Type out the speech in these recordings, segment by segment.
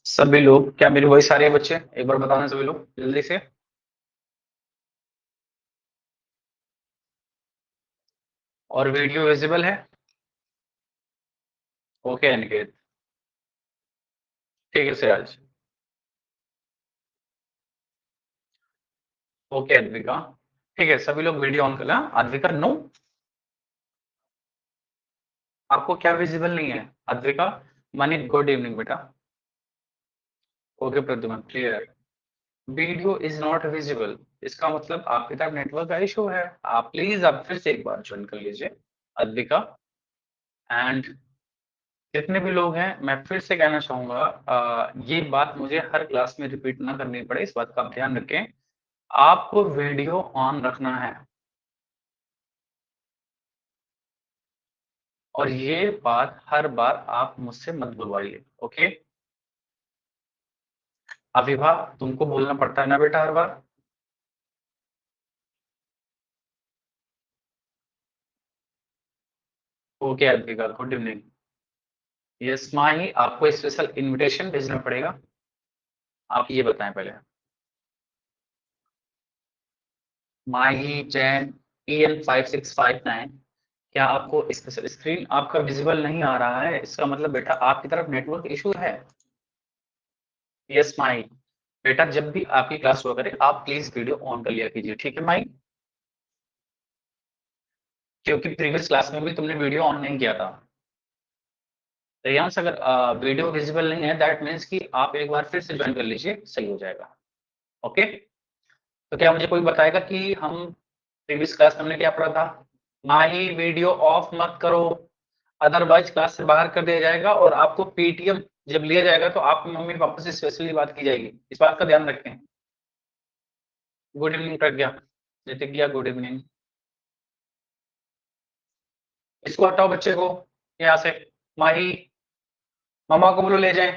सभी लोग, क्या मेरी वॉइस आ रही है बच्चे? एक बार बताना सभी लोग जल्दी से। और वीडियो विजिबल है? ओके अनिकेत। ठीक है सिराज। ओके अद्विका। ठीक है, सभी लोग वीडियो ऑन कर लें। अद्विका नो, आपको क्या विजिबल नहीं है? अद्विका, मनी गुड इवनिंग बेटा। Okay Pradyuman clear. Video is not visible, इसका मतलब आपकी तरफ नेटवर्क का इशू है। आप प्लीज आप फिर से एक बार ज्वाइन कर लीजिए अद्विका। एंड जितने भी लोग हैं, मैं फिर से कहना चाहूंगा, ये बात मुझे हर क्लास में रिपीट ना करनी पड़े, इस बात का आप ध्यान रखें। आपको वीडियो ऑन रखना है और ये बात हर बार आप मुझसे मत बुलवाइए। ओके अविभा, तुमको बोलना पड़ता है ना बेटा हर बार। Okay Advika good evening. Yes Mahi, आपको स्पेशल इनविटेशन भेजना पड़ेगा। आप ये बताएं पहले। माही जैन EN5659, क्या आपको स्पेशल स्क्रीन आपका विजिबल नहीं आ रहा है? इसका मतलब बेटा आपकी तरफ नेटवर्क इशू है। यस माही, बेटा जब भी आपकी क्लास हुआ करे आप प्लीज वीडियो ऑन कर लिया कीजिए, ठीक है माही? क्योंकि प्रीवियस क्लास में भी तुमने वीडियो ऑन नहीं किया था। रेयांश, अगर वीडियो विजिबल नहीं है दैट मीन्स कि आप एक बार फिर से ज्वाइन कर लीजिए, सही हो जाएगा। ओके, तो क्या मुझे कोई बताएगा कि हम प्रीवियस क्लास में हमने क्या पढ़ा था? माही वीडियो ऑफ मत करो, अदरवाइज क्लास से बाहर कर दिया जाएगा और आपको पीटीएम जब लिया जाएगा तो आपकी मम्मी पापा से स्पेशली बात की जाएगी, इस बात का ध्यान रखें। गुड इवनिंग प्रज्ञा, प्रतिज्ञा गुड इवनिंग। इसको हटाओ बच्चे को यहाँ से। माही, मामा को बोलो ले जाए।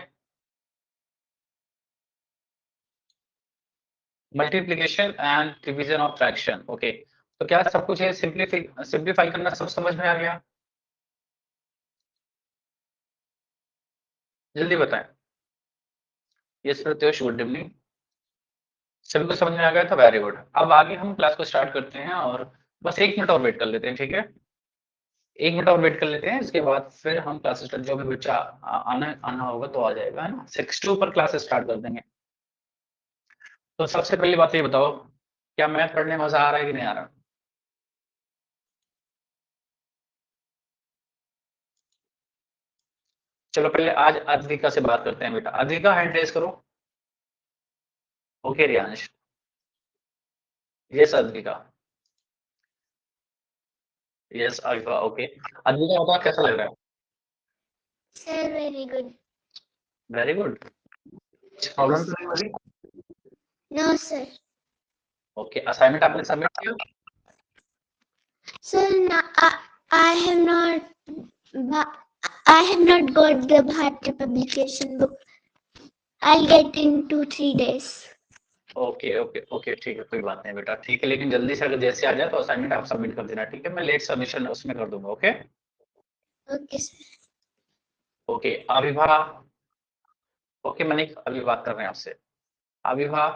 Multiplication and division of fraction, okay. तो क्या सब कुछ है? सिंप्लीफाई करना सब समझ में आ गया? जल्दी बताएं। Yes Pratyush good evening. सभी को समझ में आ गया था, वेरी गुड। अब आगे हम क्लास को स्टार्ट करते हैं और बस 1 मिनट और वेट कर लेते हैं, ठीक है? 1 मिनट और वेट कर लेते हैं, इसके बाद फिर हम क्लास स्टार्ट, जो भी बच्चा आना आना होगा तो आ जाएगा, है ना? 6 पर क्लास स्टार्ट कर देंगे। तो सबसे पहली बात ये बताओ, क्या मैथ पढ़ने में मजा आ रहा है कि नहीं आ रहा? चलो पहले आज अद्विका से बात करते हैं बेटा। अद्विका हैंड रेज करो। Okay Riyansh. Yes Advika. Yes alpha, okay. Advika बताओ कैसा लग रहा है? Sir, very good. Very good. Problem तो नहीं हो रही? No, sir. ओके, असाइनमेंट आपने सबमिट किया? Sir, no, I have not. I have not got the Bharati publication book. I'll get in 2-3 days. Okay okay okay, ठीक है, कोई बात नहीं बेटा, ठीक है, लेकिन जल्दी से अगर जैसे आ जाए तो असाइनमेंट आप सबमिट कर देना, ठीक है? मैं लेट सबमिशन उसमें कर दूंगा। Okay Okay, sir. Okay Avibha. Okay Manik, अभी बात कर रहे हैं आपसे। अविभा,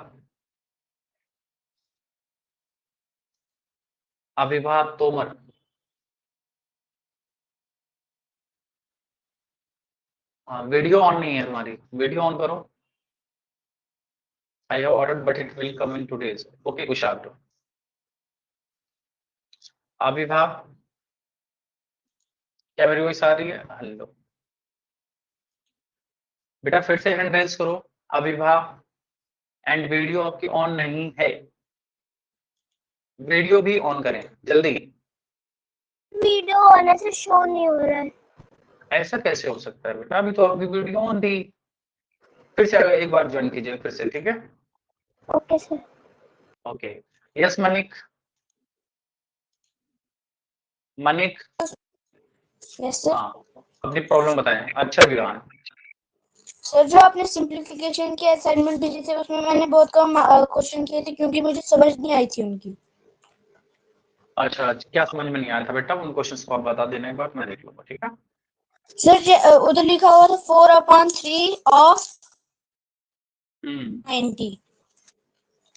अविभा तोमर। हाँ, वीडियो ऑन नहीं है तुम्हारी, वीडियो ऑन करो। I have ordered but it will come in 2 days। Okay Kushagra. Avibha, क्या मेरी वॉइस आ रही है? हेलो बेटा, फिर से हैंड रेज करो। अविभा, एंड वीडियो आपकी ऑन नहीं है, वीडियो भी ऑन करें जल्दी। वीडियो होने से शो नहीं हो रहा है। ऐसा कैसे हो सकता है बेटा? अभी तो आपकी वीडियो ऑन थी। फिर से एक बार ज्वाइन कीजिए फिर से, ठीक है? Okay sir. ओके यस मनिक। मनिक, यस सर। हाँ, अपनी प्रॉब्लम बताएं। अच्छा विरान। सर, जो आपने सिंप्लीफिकेशन की असाइनमेंट भेजी थी उसमें मैंने बहुत कम क्वेश्चन किए थे क्योंकि मुझे समझ नहीं आई थी उनकी। अच्छा अच्छा, क्या समझ में नहीं आया था बेटा? उन क्वेश्चंस को आप बता देने के बाद मैं देख लूंगा, ठीक है? सर, उधर लिखा हुआ था 4/3 ऑफ 90।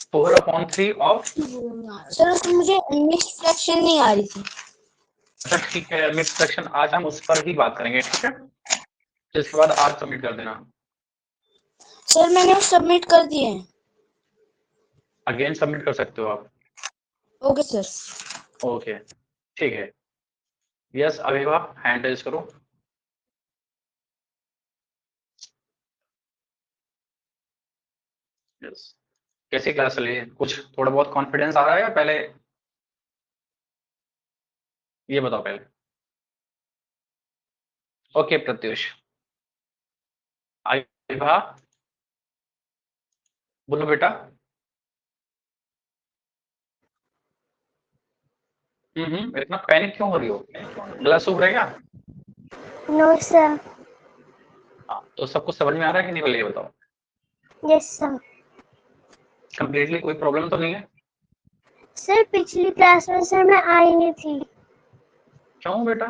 4/3 ऑफ। सर मुझे मिक्स फ्रैक्शन नहीं आ रही थी। अच्छा ठीक है, मिक्स फ्रैक्शन आज हम उस पर ही बात करेंगे, ठीक है। इसके बाद आज सबमिट कर देना। सर मैंने वो सबमिट कर दिए हैं। अगेन सबमिट कर सकते हो आप। Okay sir. ओके ठीक है। यस अविवा, हैंड रेज करो। यस, कैसी क्लास चली है? कुछ थोड़ा बहुत कॉन्फिडेंस आ रहा है या पहले ये बताओ पहले। ओके प्रत्युष, अविवा बोलो बेटा। इतना पैनिक क्यों हो रही हो? गला सूख रहा है क्या? No, sir. हाँ, तो सब कुछ समझ में आ रहा है कि नहीं पहले ये बताओ। Yes, sir. कंप्लीटली कोई प्रॉब्लम तो नहीं है? सर पिछली क्लास में सर मैं आई नहीं थी। क्यों बेटा?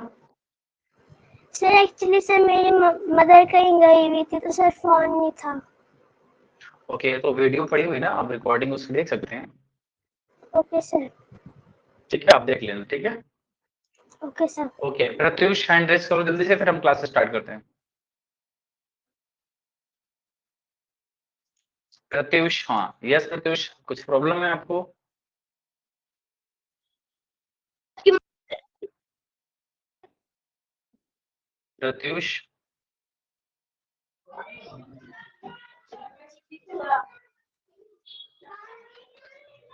सर एक्चुअली सर मेरी मदर कहीं गई हुई थी तो सर फोन नहीं था। ओके, तो वीडियो पड़ी हुई ना, आप रिकॉर्डिंग उसकी देख सकते हैं। Okay sir. ठीक है, आप देख लेना, ठीक है। Okay sir. Okay Pratyush, hand raise करो जल्दी से, फिर हम क्लास स्टार्ट करते हैं। प्रत्युष, हाँ यस प्रत्युष, कुछ प्रॉब्लम है आपको? प्रत्युष,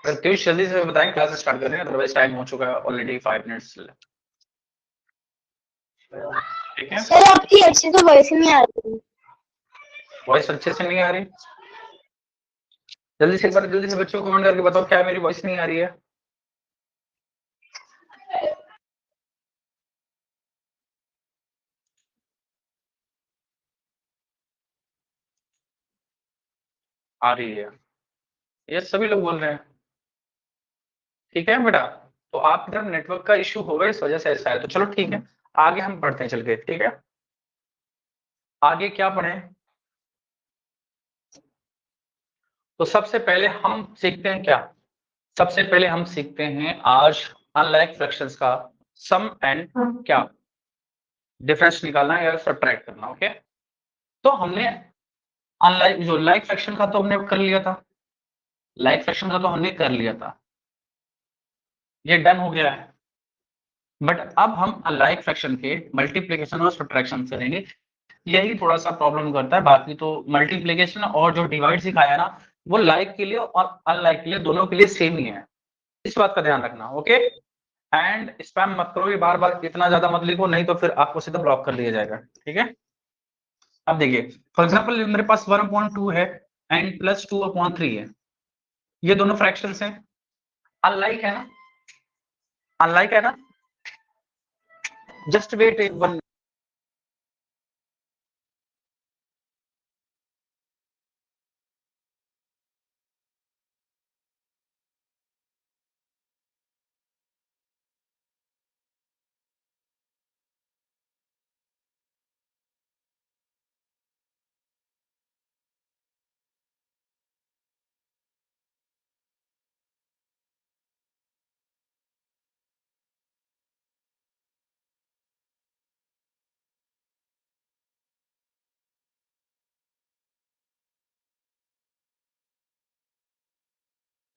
प्रत्युष जल्दी से बताएं, क्लास स्टार्ट करें, अदरवाइज टाइम हो चुका है ऑलरेडी, 5 मिनट्स। ठीक है, सर आपकी अच्छी तो वॉइस नहीं आ रही। वॉइस अच्छे से नहीं आ रही? जल्दी से एक बार जल्दी से बच्चों को कमेंट करके बताओ क्या मेरी वॉइस नहीं आ रही है। आ रही है, ये सभी लोग बोल रहे हैं। ठीक है बेटा, तो आप इधर नेटवर्क का इश्यू होगा, इस वजह से ऐसा है। तो चलो ठीक है, आगे हम पढ़ते हैं चल के, ठीक है। आगे क्या पढ़ें? तो सबसे पहले हम सीखते हैं क्या? सबसे पहले हम सीखते हैं आज अनलाइक फ्रैक्शंस का सम एंड क्या डिफरेंस निकालना है या सब्ट्रैक्ट करना। ओके, तो हमने अनलाइक जो लाइक फ्रैक्शन का तो हमने कर लिया था, लाइक फ्रैक्शन का तो हमने कर लिया था, ये डन हो गया है। बट अब हम अनलाइक फ्रैक्शन के मल्टीप्लिकेशन और सब्ट्रैक्शन करेंगे। यही थोड़ा सा प्रॉब्लम करता है, बाकी तो मल्टीप्लिकेशन और जो डिवाइड सिखाया ना, वो लाइक के लिए और अनलाइक के लिए दोनों के लिए सेम ही है, इस बात का ध्यान रखना। ओके, एंड स्पैम मत करो, ये बार बार इतना ज्यादा मत लिखो, नहीं तो फिर आपको सीधा ब्लॉक कर दिया जाएगा। ठीक है, अब देखिए फॉर एग्जांपल मेरे पास 1/2 है एंड प्लस 2/3 है, ये दोनों फ्रैक्शंस हैं, अनलाइक है ना, अनलाइक है ना। जस्ट वेट वन,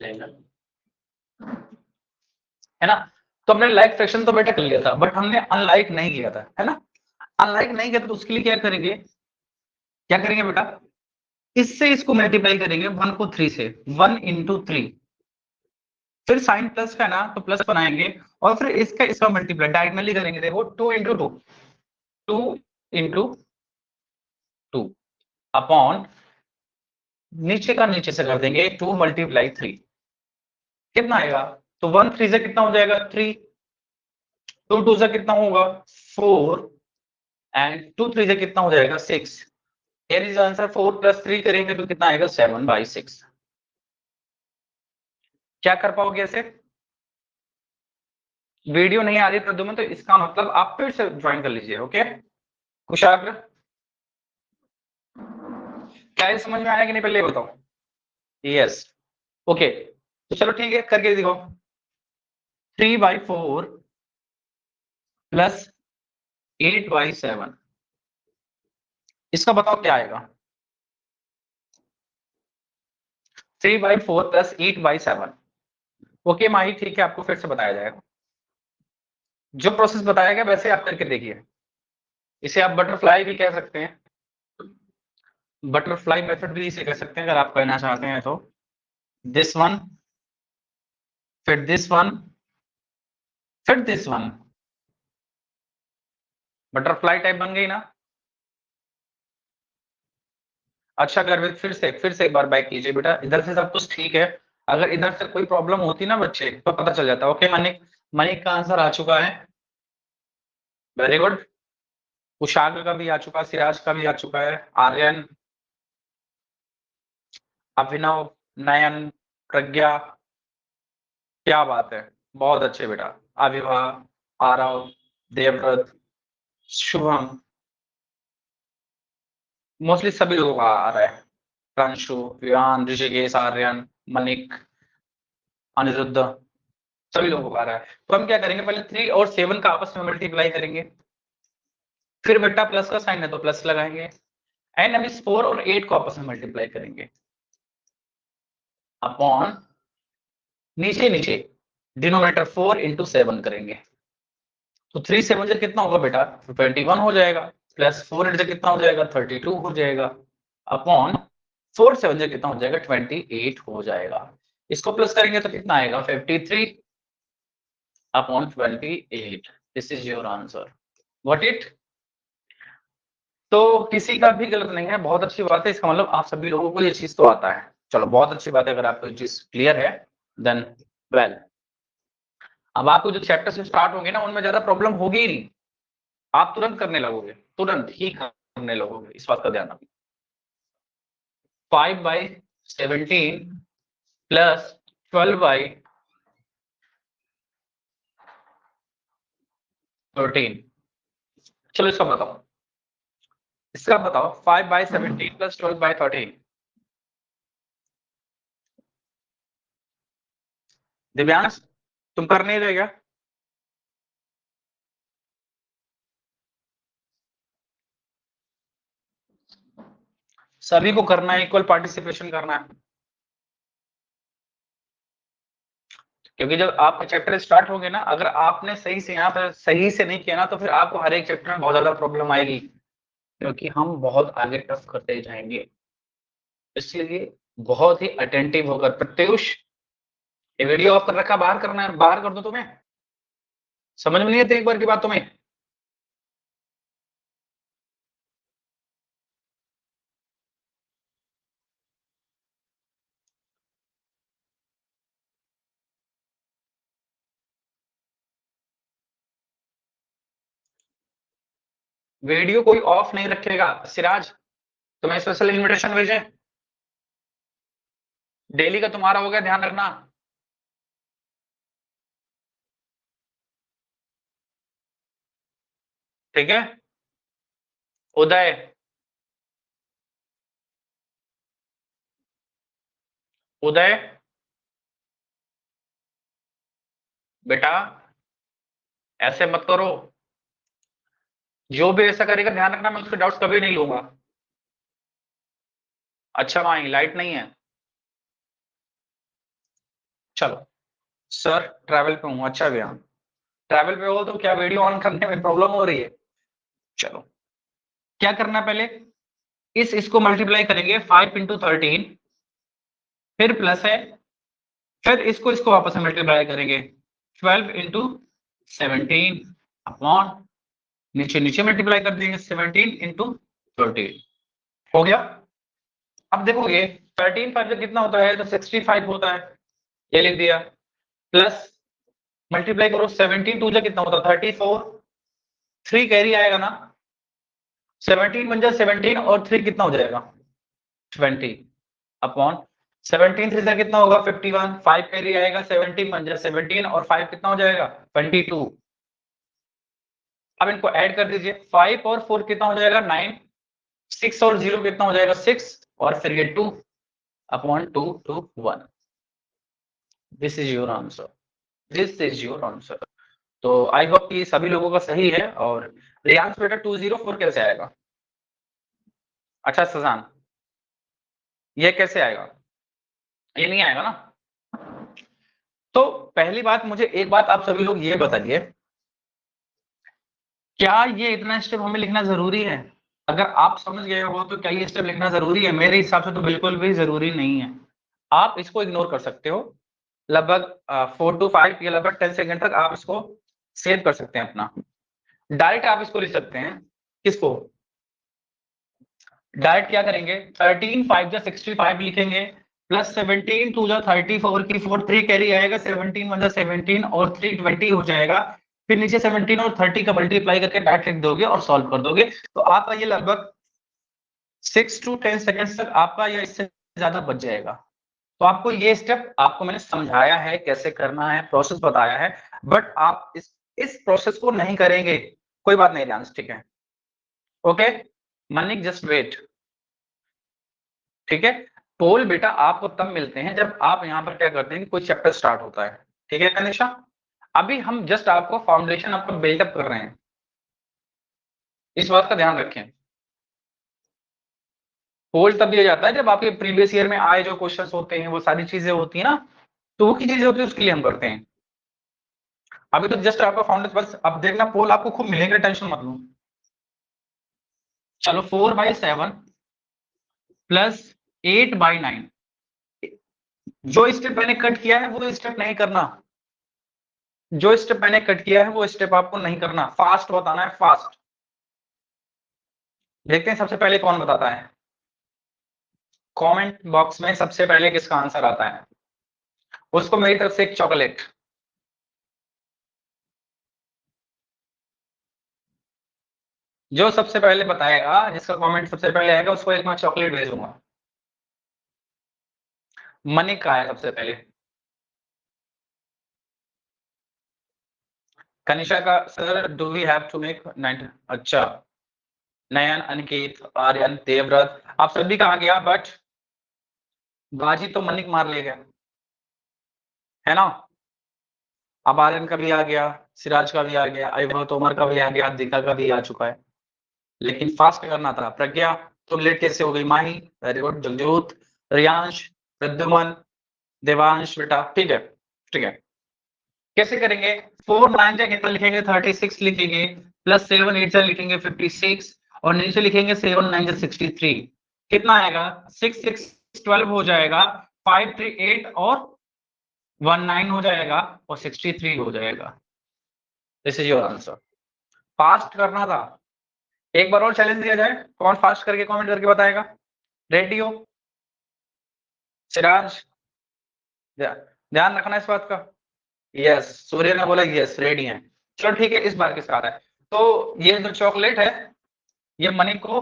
है ना। तो हमने लाइक फ्रैक्शन तो बेटा कर लिया था, बट हमने अनलाइक नहीं किया था, है ना। अनलाइक नहीं किया तो उसके लिए क्या करेंगे, क्या करेंगे बेटा, इससे इसको मल्टीप्लाई करेंगे 1 को 3 से, 1 × 3, फिर साइन प्लस का ना तो प्लस बनाएंगे, और फिर इसका इसका मल्टीप्लाई डायगनली करेंगे, देखो 2 × 2, 2 × 2 अपॉन नीचे का नीचे से कर देंगे 2 × 3, कितना आएगा, तो 1 3 से कितना हो जाएगा 3, 2 2 से कितना होगा 4, एंड 2 3 से कितना हो जाएगा 6। Here is आंसर, 4 + 3 करेंगे तो कितना आएगा 7/6। क्या कर पाओगे ऐसे? वीडियो नहीं आ रही प्रद्युमन, तो इसका मतलब आप फिर से ज्वाइन कर लीजिए। ओके कुशाग्र, क्या ये समझ में आया कि नहीं पहले बताओ? यस, ओके, तो चलो ठीक है, करके दिखाओ। 3/4 प्लस 8/7, इसका बताओ क्या आएगा? 3/4 प्लस 8/7। ओके माही, ठीक है, आपको फिर से बताया जाएगा। जो प्रोसेस बताया गया वैसे आप करके देखिए। इसे आप बटरफ्लाई भी कह सकते हैं, बटरफ्लाई मेथड भी इसे कह सकते हैं अगर आप कहना चाहते हैं तो। दिस वन, फिर दिस वन, फिर दिस वन, बटरफ्लाई टाइप बन गई ना? अच्छा गर्वित, फिर से एक बार बैक कीजिए बेटा, इधर से सब कुछ ठीक है। अगर इधर से कोई प्रॉब्लम होती ना बच्चे तो पता चल जाता। ओके मनिक, मनिक का आंसर आ चुका है, वेरी गुड। कुशाग्र का भी आ चुका, सिराज का भी आ चुका है, आर्यन, अभिनव, नयन, प्रज्ञा, क्या बात है, बहुत अच्छे बेटा। अभिभा, आरव, देवव्रत, शुभम, मोस्टली सभी लोगों का आ रहा है। प्रांशु, विवान, ऋषिकेश, आर्यन, मनिक, अनिरुद्ध, सभी लोगों को आ रहा है। तो हम क्या करेंगे, पहले 3 और 7 का आपस में मल्टीप्लाई करेंगे, फिर बेटा प्लस का साइन है तो प्लस लगाएंगे, एंड हम इस 4 और 8 को आपस में मल्टीप्लाई करेंगे अपॉन नीचे नीचे डिनोमिनेटर 4 इंटू 7 करेंगे। तो 3 7 से कितना होगा बेटा, 21 हो जाएगा, प्लस 4 इंटू कितना हो जाएगा, 32 हो जाएगा, अपॉन 4 7 से कितना हो जाएगा, 28 हो जाएगा। इसको प्लस करेंगे तो कितना आएगा, 53 upon 28। This is your answer, what it. तो किसी का भी गलत नहीं है, बहुत अच्छी बात है, इसका मतलब आप सभी लोगों को ये चीज तो आता है। चलो बहुत अच्छी बात है, अगर आपको ये चीज क्लियर है देन वेल। अब आपको जो चैप्टर से स्टार्ट होंगे ना उनमें ज्यादा प्रॉब्लम होगी ही नहीं, आप तुरंत करने लगोगे, तुरंत ही करने लगोगे, इस बात का ध्यान रखना। 5/17 प्लस 12/13, चलो इसका बताओ, इसका बताओ 5/17 प्लस 12/13। दिव्यांश तुम कर नहीं रहे क्या? सभी को करना है, इक्वल पार्टिसिपेशन करना है, क्योंकि जब आपके चैप्टर स्टार्ट होंगे ना, अगर आपने सही से यहाँ पर सही से नहीं किया ना तो फिर आपको हर एक चैप्टर में बहुत ज्यादा प्रॉब्लम आएगी, क्योंकि हम बहुत आगे टफ करते जाएंगे। इसलिए बहुत ही अटेंटिव होकर, प्रत्युष ये वीडियो ऑफ कर रखा, बाहर करना है, बाहर कर दो, तुम्हें समझ में नहीं आती एक बार की बात तुम्हें? वीडियो कोई ऑफ नहीं रखेगा। सिराज तुम्हें स्पेशल इन्विटेशन भेजे, डेली का तुम्हारा हो गया, ध्यान रखना। ठीक है, उदय, उदय बेटा ऐसे मत करो, जो भी ऐसा करेगा ध्यान रखना मैं उसके डाउट्स कभी नहीं लूंगा। अच्छा वहां लाइट नहीं है, चलो सर ट्रैवल पे हूँ। अच्छा भैया ट्रैवल पे हो तो क्या वीडियो ऑन करने में प्रॉब्लम हो रही है? चलो क्या करना है, पहले इसको मल्टीप्लाई करेंगे 5 इंटू 13, फिर प्लस है, फिर इसको वापस में मल्टीप्लाई करेंगे 12 इंटू 17 अपॉन नीचे नीचे मल्टीप्लाई कर देंगे 17 इंटू 13, हो गया। अब देखोगे 13 5 से कितना होता है, तो 65 होता है, ये लिख दिया, प्लस मल्टीप्लाई करो 17 2 से कितना होता है 34, 3 कैरी आएगा ना, 17 बन जाए 17 और 3 कितना हो जाएगा 20 अपॉन 17 3 से कितना होगा 51, 5 कैरी आएगा, 17 बन जाए 17 और 5 कितना हो जाएगा 22। अब इनको ऐड कर दीजिए, 5 और 4 कितना हो जाएगा 9, 6 और 0 कितना हो जाएगा 6, और फिर ये 2 upon 2 to 1। This is your answer, this is your answer. तो आई होप कि सभी लोगों का सही है। और रियांश बेटा 204 कैसे आएगा? अच्छा सजान, ये कैसे आएगा? ये नहीं आएगा ना। तो पहली बात, मुझे एक बात आप सभी लोग ये बताइए, क्या ये इतना स्टेप हमें लिखना जरूरी है? अगर आप समझ गए हो तो क्या ये स्टेप लिखना जरूरी है? मेरे हिसाब से तो बिल्कुल भी जरूरी नहीं है। आप इसको इग्नोर कर सकते हो। लगभग 4 to 5 या लगभग 10 सेकंड तक आप इसको सेव कर सकते हैं अपना। डायरेक्ट आप इसको लिख सकते हैं। किसको? डायरेक्ट क्या करेंगे, 13 5 जा 65 लिखेंगे, प्लस 17 2 जा 34 की 4 3 कैरी आएगा, 17 1 जा 17 और 3 20 हो जाएगा। फिर नीचे 17 और 30 का मल्टीप्लाई करके डायरेक्ट लिख दोगे और सॉल्व कर दोगे। तो आपका ये लगभग 6 to 10 सेकंड्स तक आपका या इससे ज्यादा बच जाएगा। तो आपको ये स्टेप आपको मैंने समझाया है कैसे करना है, प्रोसेस बताया है, बट आप इस प्रोसेस को नहीं करेंगे, कोई बात नहीं ध्यान से, ठीक है? ओके मनिक, जस्ट वेट, ठीक है? पोल बेटा आपको तब मिलते हैं जब आप यहाँ पर क्या करते हैं कि कोई चैप्टर स्टार्ट होता है, ठीक है कनिशा? अभी हम जस्ट आपको फाउंडेशन आपका बिल्डअप कर रहे हैं, इस बात का ध्यान रखें। पोल तब दिया जाता है जब आपके प्रीवियस ईयर में आए जो क्वेश्चंस होते हैं, वो सारी चीजें होती है ना, तो वो की चीजें होती है, उसके लिए हम करते हैं। अभी तो जस्ट आपका फाउंडेशन, बस अब देखना पोल आपको खूब मिलेंगे, टेंशन मत लो। चलो 4/7 प्लस 8/9, जो स्टेप मैंने कट किया है वो स्टेप नहीं करना, जो स्टेप मैंने कट किया है वो स्टेप आपको नहीं करना, फास्ट बताना है, फास्ट। देखते हैं सबसे पहले कौन बताता है। कमेंट बॉक्स में सबसे पहले किसका आंसर आता है उसको मेरी तरफ से एक चॉकलेट। जो सबसे पहले बताएगा, जिसका कमेंट सबसे पहले आएगा, उसको एक मैं चॉकलेट भेजूंगा। मनिक का है सबसे पहले, कनिषा का sir do we have to make 9। अच्छा, नयन, अनिकेत, आर्यन, देवव्रत, आप सभी कहा गया, बट बाजी तो मनिक मार ले गया, है ना? अब आर्यन का भी आ गया, सिराज का भी आ गया, अयवह तोमर का भी आ गया, दीका का भी आ चुका है, लेकिन फास्ट करना था। प्रज्ञा तुम लेट कैसे हो गई? माही वेरी गुड, जगजोत, रियांश, प्रद्युमन, देवांश बेटा, ठीक है, ठीक है। कैसे करेंगे? 4 9 जा कितना लिखेंगे? 36 लिखेंगे, प्लस 7 8 जा लिखेंगे 56, और नीचे लिखेंगे 7 9 जा 63। कितना आएगा? 6 6 12 हो जाएगा, 5 3 8 और 1 9 हो जाएगा, और 63 हो जाएगा। This is your answer. Fast करना था। एक बार और चैलेंज दिया जाए, कौन फास्ट करके कमेंट करके बताएगा? रेडी हो? सिराज, ध्यान रखना इस बात का। यस, सूर्य ने बोला यस, रेडी है। चलो ठीक है, इस बार के साथ है। तो ये जो चॉकलेट है ये मनी को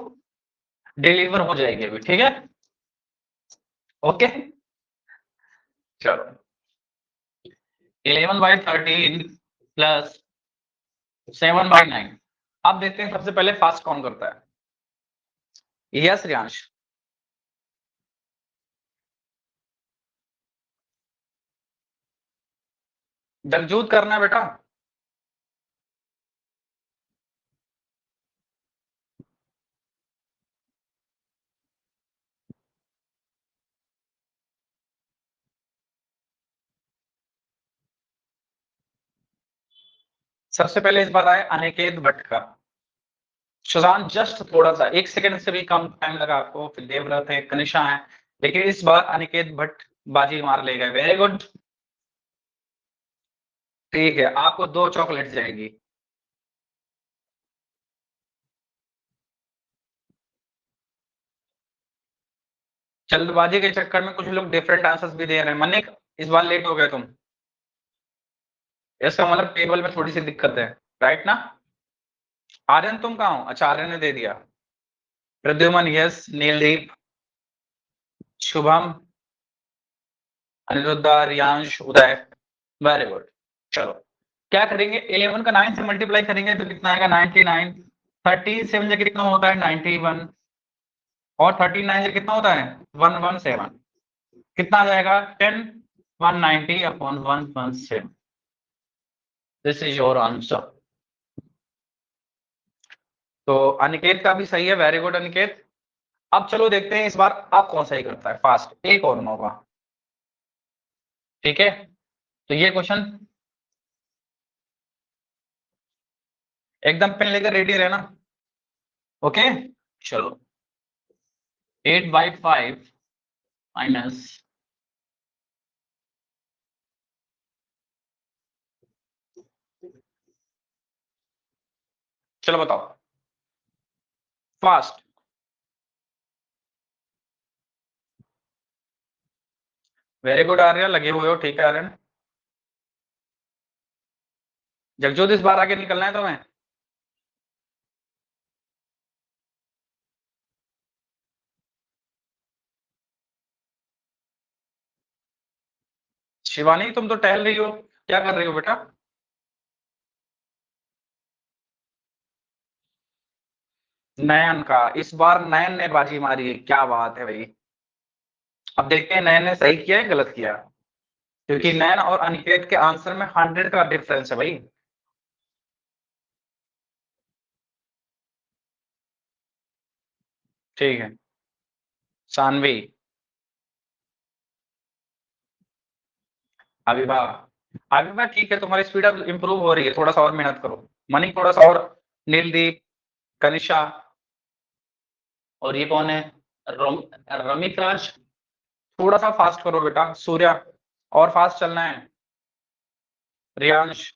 डिलीवर हो जाएगी अभी, ठीक है? ओके चलो, 11/13 प्लस 7/9। अब देखते हैं सबसे पहले फास्ट कौन करता है। यस रियांश, जगजूत करना है बेटा। सबसे पहले इस बार आए अनिकेत भट्ट का। सुजान जस्ट थोड़ा सा 1 सेकंड से भी कम टाइम लगा आपको, फिर देवव्रत है, कनिषा है, लेकिन इस बार अनिकेत भट्ट बाजी मार ले गए। वेरी गुड, ठीक है, आपको 2 चॉकलेट जाएगी। जल्दबाजी के चक्कर में कुछ लोग डिफरेंट आंसर्स भी दे रहे हैं। मनिक इस बार लेट हो गए तुम, इसका मतलब टेबल में थोड़ी सी दिक्कत है, राइट ना? आर्यन तुम कहाँ हो? अच्छा आर्यन ने दे दिया। प्रद्युमन यस, नीलदीप, शुभम, अनिरुद्धा, रियांश, उदय, वेरी गुड। चलो क्या करेंगे, 11 का 9 से मल्टीप्लाई करेंगे तो कितना आएगा? 99। 13 7 कितना होता है? 91। और 39 से कितना होता है 117, कितना आ जाएगा 10 190 upon 117। This is your answer. तो अनिकेत का भी सही है, वेरी गुड अनिकेत। अब चलो देखते हैं इस बार आप कौन सही करता है फास्ट, एक और होगा। ठीक है, तो ये क्वेश्चन एकदम पेन लेकर रेडी रहना। ओके, चलो 8/5 माइनस चलो बताओ फास्ट। वेरी गुड आर्यन, लगे हुए हो, ठीक है आर्यन। जगजोत इस बार आगे निकलना है तुम्हें। शिवानी तुम तो टहल रही हो, क्या कर रही हो बेटा। नयन का इस बार नयन ने बाजी मारी है, क्या बात है भाई। अब देखते हैं नयन ने सही किया है गलत किया, क्योंकि नयन और अनिकेत के आंसर में 100 का डिफरेंस है भाई। ठीक है, सानवी, अविभा, अविभा ठीक है, तुम्हारी स्पीड अब इंप्रूव हो रही है, थोड़ा सा और मेहनत करो। मनी थोड़ा सा और, नीलदीप, कनिषा, और ये कौन है रमित राज, थोड़ा सा फास्ट करो बेटा। सूर्या, और फास्ट चलना है। रियांश,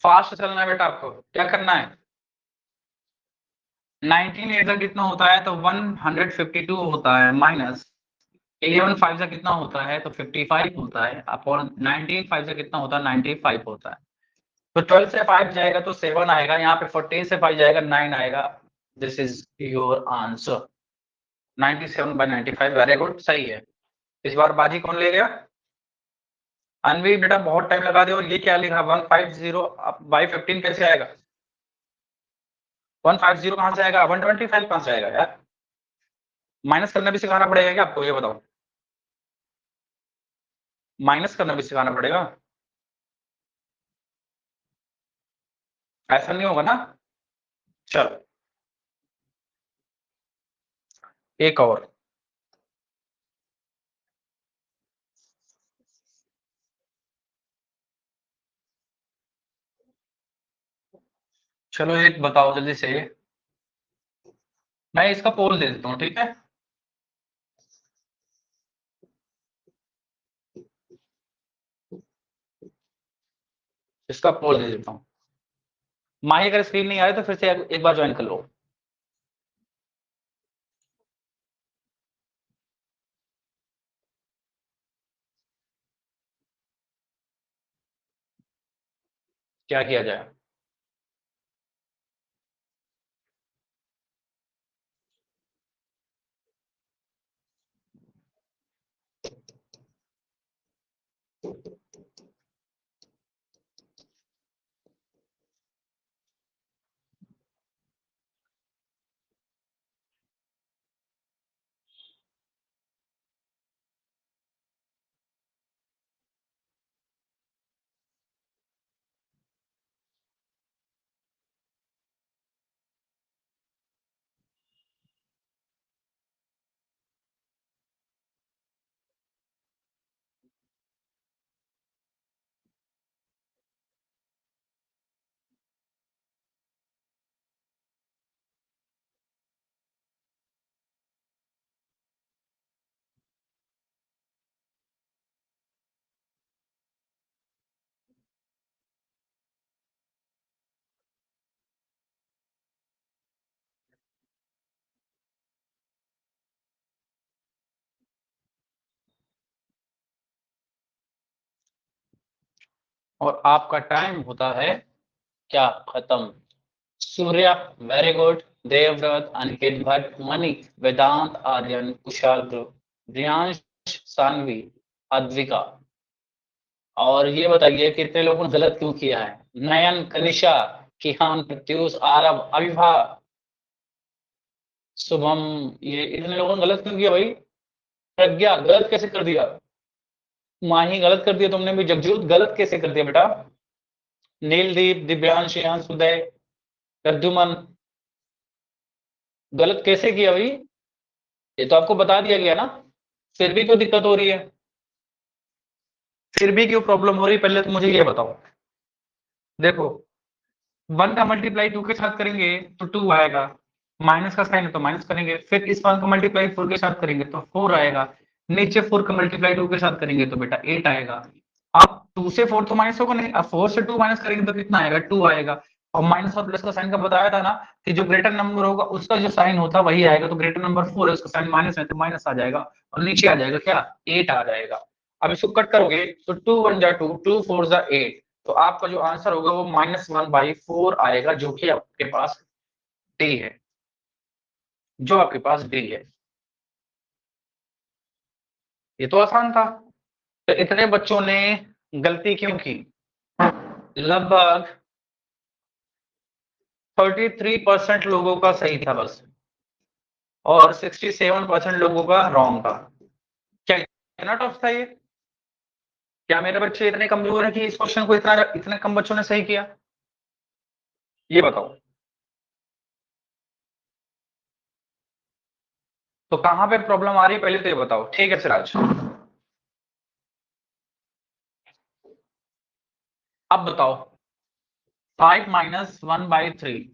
फास्ट चलना है बेटा, आपको क्या करना है। 19 से कितना होता है तो 152 होता है, माइनस 11 5 से कितना होता है तो 55 होता है, अपॉन 19 5 से कितना होता है 95 होता है। तो 12 से 5 जाएगा तो 7 आएगा, यहाँ पे 14 से 5 जाएगा 9 आएगा। This is your answer, 97/95। Very good, सही है। इस बार बाजी कौन ले गया। अनवी बेटा बहुत टाइम लगा दे, और ये क्या लिखा 150, अब बाई 15 कैसे आएगा। 150 कहां से आएगा, 125 कहां से आएगा यार। माइनस करना भी सिखाना पड़ेगा क्या आपको, ये बताओ। माइनस करना भी सिखाना पड़ेगा, ऐसा नहीं होगा ना। चलो एक और, चलो एक बताओ जल्दी से। मैं इसका पोल दे देता हूँ, ठीक है। इसका पोल दे देता हूँ। माही अगर स्क्रीन नहीं आ रही तो फिर से एक बार ज्वाइन कर लो। क्या किया जाए। और आपका टाइम होता है क्या खत्म। सूर्या वेरी गुड, देवव्रत, अनिकेत भट्ट, मणिक, वेदांत, आर्यन, कुशाल, रियांश, सानवी, अद्विका। और ये बताइए कितने लोगों ने गलत क्यों किया है। नयन, कनिषा, किहान, प्रत्यूष, आरव, अविभा। शुभम, ये इतने लोगों ने गलत क्यों किया भाई? प्रज्ञा गलत कैसे कर दिया? माही गलत कर दिया तुमने भी। जगजोत गलत कैसे कर दिया बेटा? नीलदीप, दिव्यांश, यांश, उदय, प्रद्युमन गलत कैसे किया भाई? ये तो आपको बता दिया गया ना, फिर भी क्यों दिक्कत हो रही है? फिर भी क्यों प्रॉब्लम हो रही है, पहले तो मुझे ये बताओ। देखो, 1 का मल्टीप्लाई 2 के साथ करेंगे तो 2 आएगा, माइनस का साइन है तो माइनस करेंगे, फिर इस 1 का मल्टीप्लाई 4 के साथ करेंगे तो 4 आएगा, नीचे 4 का मल्टीप्लाई 2 के साथ करेंगे तो बेटा 8 आएगा। अब 2 से 4 तो माइनस होगा नहीं, अब 4 से 2 माइनस करेंगे तो कितना आएगा? 2 आएगा। और माइनस और प्लस का साइन का बताया था ना कि जो ग्रेटर नंबर होगा उसका जो साइन होता है वही आएगा, तो ग्रेटर नंबर 4 है, उसका साइन माइनस है तो माइनस आ जाएगा, और नीचे आ जाएगा क्या? 8 आ जाएगा। अब इसको कट करोगे तो 2 1 जा 2, 2 4 जा 8, तो आपका जो आंसर होगा वो -1/4 आएगा, जो कि आपके पास डी है, जो आपके पास डी है। ये तो आसान था। तो इतने बच्चों ने गलती क्यों की? लगभग 33% लोगों का सही था बस, और 67% लोगों का रॉन्ग था। क्या इतना टफ था ये? क्या मेरे बच्चे इतने कमजोर हैं कि इस क्वेश्चन को इतना इतने कम बच्चों ने सही किया? ये बताओ। तो कहां पे प्रॉब्लम आ रही है पहले तो ये बताओ, ठीक है सिराज? अब बताओ, 5 - 1/3।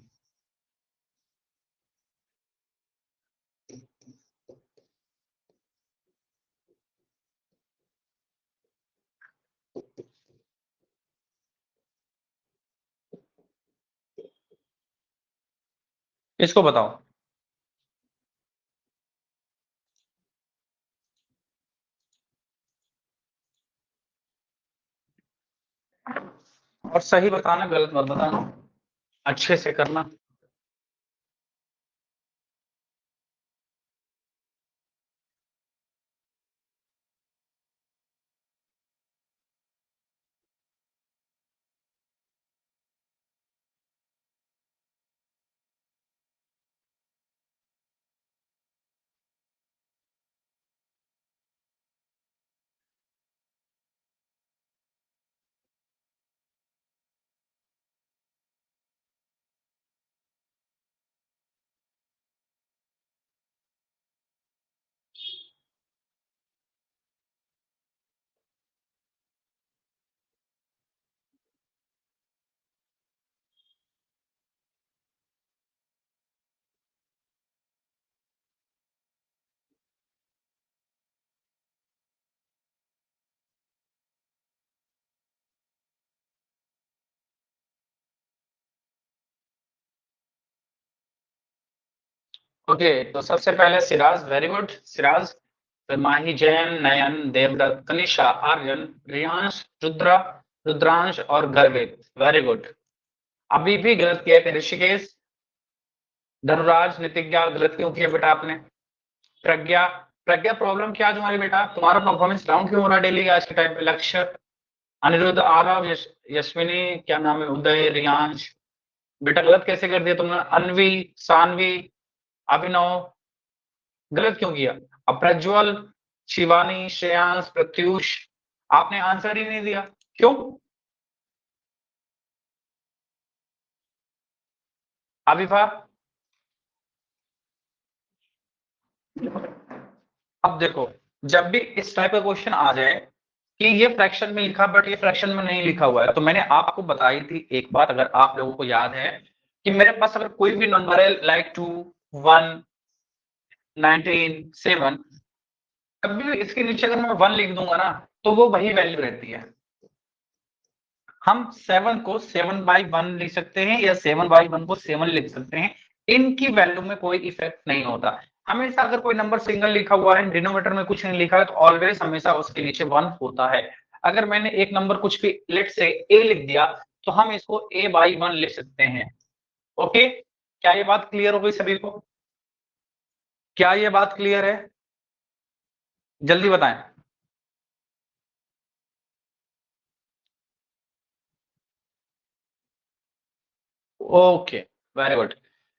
इसको बताओ। और सही बताना, गलत मत बताना, अच्छे से करना। ओके, तो सबसे पहले सिराज, वेरी गुड सिराज। फिर माही, जैन, नयन, देवदत्त, कनिषा, आर्यन, रियांश, रुद्रा, रुद्रांश और गर्वित, वेरी गुड। अभी भी गलत किया है ऋषिकेश, धनुराज, नितिज्ञा, गलत क्यों किया बेटा आपने? प्रज्ञा, प्रज्ञा प्रॉब्लम क्या है तुम्हारी बेटा? तुम्हारा परफॉर्मेंस डाउन क्यों हो रहा है डेली आज के टाइम पे? लक्ष्य, अनिरुद्ध, आरव, यशविनी, क्या नाम है, उदय, रियांश, बेटा गलत कैसे कर दिया तुमने? अनवी, सानवी, अभिनव, गलत क्यों किया? अब प्रज्वल, शिवानी, श्रेयांश, प्रत्युष, आपने आंसर ही नहीं दिया, क्यों? अभिभा, अब देखो, जब भी इस टाइप का क्वेश्चन आ जाए कि ये फ्रैक्शन में लिखा बट ये फ्रैक्शन में नहीं लिखा हुआ है, तो मैंने आपको बताई थी एक बात, अगर आप लोगों को याद है, कि मेरे पास अगर कोई भी नंबर है लाइक 2 1 19 7, कभी भी इसके नीचे अगर मैं 1 लिख दूंगा ना तो वो वही वैल्यू रहती है। हम 7 को 7/1 लिख सकते हैं या 7/1 को 7 लिख सकते हैं, इनकी वैल्यू में कोई इफेक्ट नहीं होता। हमेशा अगर कोई नंबर सिंगल लिखा हुआ है, डिनोमिनेटर में कुछ नहीं लिखा है, तो ऑलवेज हमेशा उसके नीचे 1 होता है। अगर मैंने एक नंबर कुछ भी लेट से ए लिख दिया तो हम इसको a/1 लिख सकते हैं। ओके, क्या ये बात क्लियर हो गई सभी को? क्या ये बात क्लियर है? जल्दी बताएं। Okay, very good.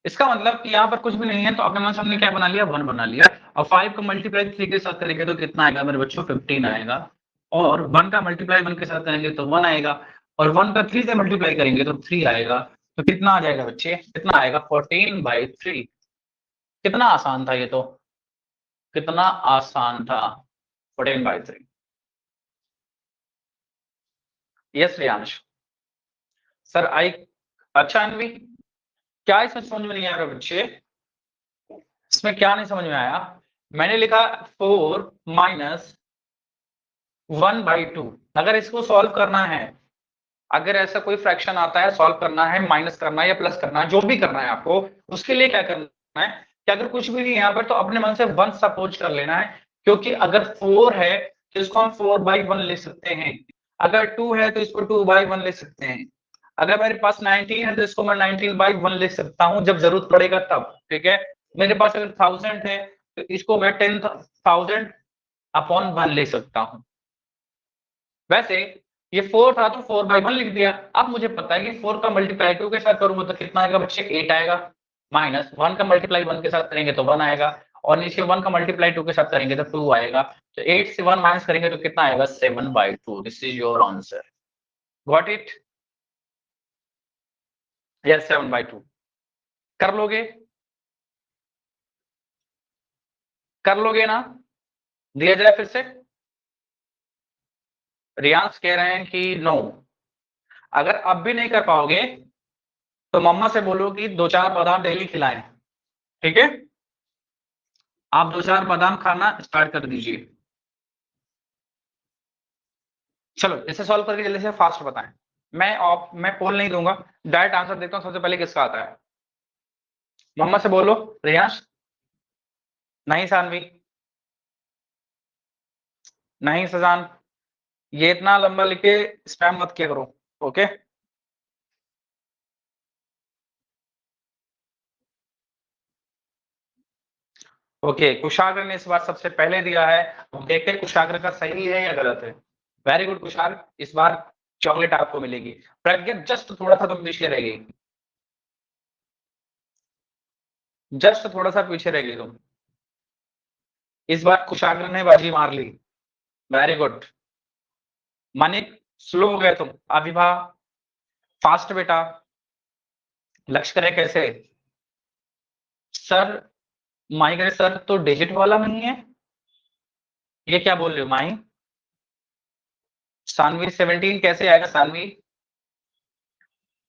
इसका मतलब कि यहाँ पर कुछ भी नहीं है, तो अपने मन से हमने क्या बना लिया, 1 बना लिया। और 5 का मल्टीप्लाई 3 के साथ करेंगे तो कितना आएगा मेरे बच्चों, 15 आएगा। और 1 का मल्टीप्लाई 1 के साथ करेंगे तो 1 आएगा। और 1 का 3 से मल्टीप्लाई करेंगे तो 3 आएगा। तो कितना आ जाएगा बच्चे, कितना आएगा, 14/3। कितना आसान था ये तो, कितना आसान था, 14/3। Yes Riyansh sir I. अच्छा अनवी, क्या इसमें समझ में नहीं आ रहा बच्चे, इसमें क्या नहीं समझ में आया? मैंने लिखा 4 माइनस 1/2। अगर इसको सॉल्व करना है, अगर ऐसा कोई फ्रैक्शन आता है, सॉल्व करना है, माइनस करना है या प्लस करना है, जो भी करना है आपको, उसके लिए क्या करना है कि अगर कुछ भी नहीं है यहाँ पर, तो अपने मन से 1 सपोज कर लेना है। क्योंकि अगर 4 है तो इसको हम 4/1 ले सकते हैं, अगर 2 है तो इसको 2/1 ले सकते हैं, अगर मेरे पास 19 है तो इसको मैं 19/1 ले सकता हूँ जब जरूरत पड़ेगा तब। ठीक है, मेरे पास अगर 1000 है तो इसको मैं 10,000/1 ले सकता हूँ। वैसे ये 4 था तो 4/1 लिख दिया। अब मुझे पता है कि 4 का मल्टीप्लाई 2 के साथ करूंगा तो कितना आएगा बच्चे, 8 आएगा। माइनस 1 का मल्टीप्लाई 1 के साथ करेंगे तो 1 आएगा। और नीचे 1 का मल्टीप्लाई 2 के साथ करेंगे तो 2 आएगा। तो 8 से 1 माइनस करेंगे तो कितना आएगा, 7/2। This is your answer. Got it? Yes 7/2। कर लोगे, कर लोगे ना? दिया जाए फिर से? रियांश कह रहे हैं कि नो। अगर अब भी नहीं कर पाओगे तो मम्मा से बोलो कि 2-4 बादाम डेली खिलाएं। ठीक है, आप 2-4 बादाम खाना स्टार्ट कर दीजिए। चलो इसे सॉल्व करके जल्दी से फास्ट बताएं। मैं पोल नहीं दूंगा, डायरेक्ट आंसर देखता हूं सबसे पहले किसका आता है। मम्मा से बोलो। रियांश? नहीं सानवी? नहीं सजान? ये इतना लंबा लिखे स्पैम मत किया करो। Okay, okay. कुशाग्र ने इस बार सबसे पहले दिया है। हम देखते हैं कुशाग्र का सही है या गलत है। वेरी गुड कुशाग्र, इस बार चॉकलेट आपको मिलेगी। प्रज्ञा जस्ट थोड़ा सा तुम पीछे रह गई, जस्ट थोड़ा सा पीछे रह गई तुम। इस बार कुशाग्र ने बाजी मार ली। Very good. मानिक स्लो हो गए तुम। अभिभा फास्ट बेटा। लक्ष्य करें कैसे? सर माही करे सर तो डिजिट वाला नहीं है, ये क्या बोल रहे हो माही? सानवी 17 कैसे आएगा सानवी?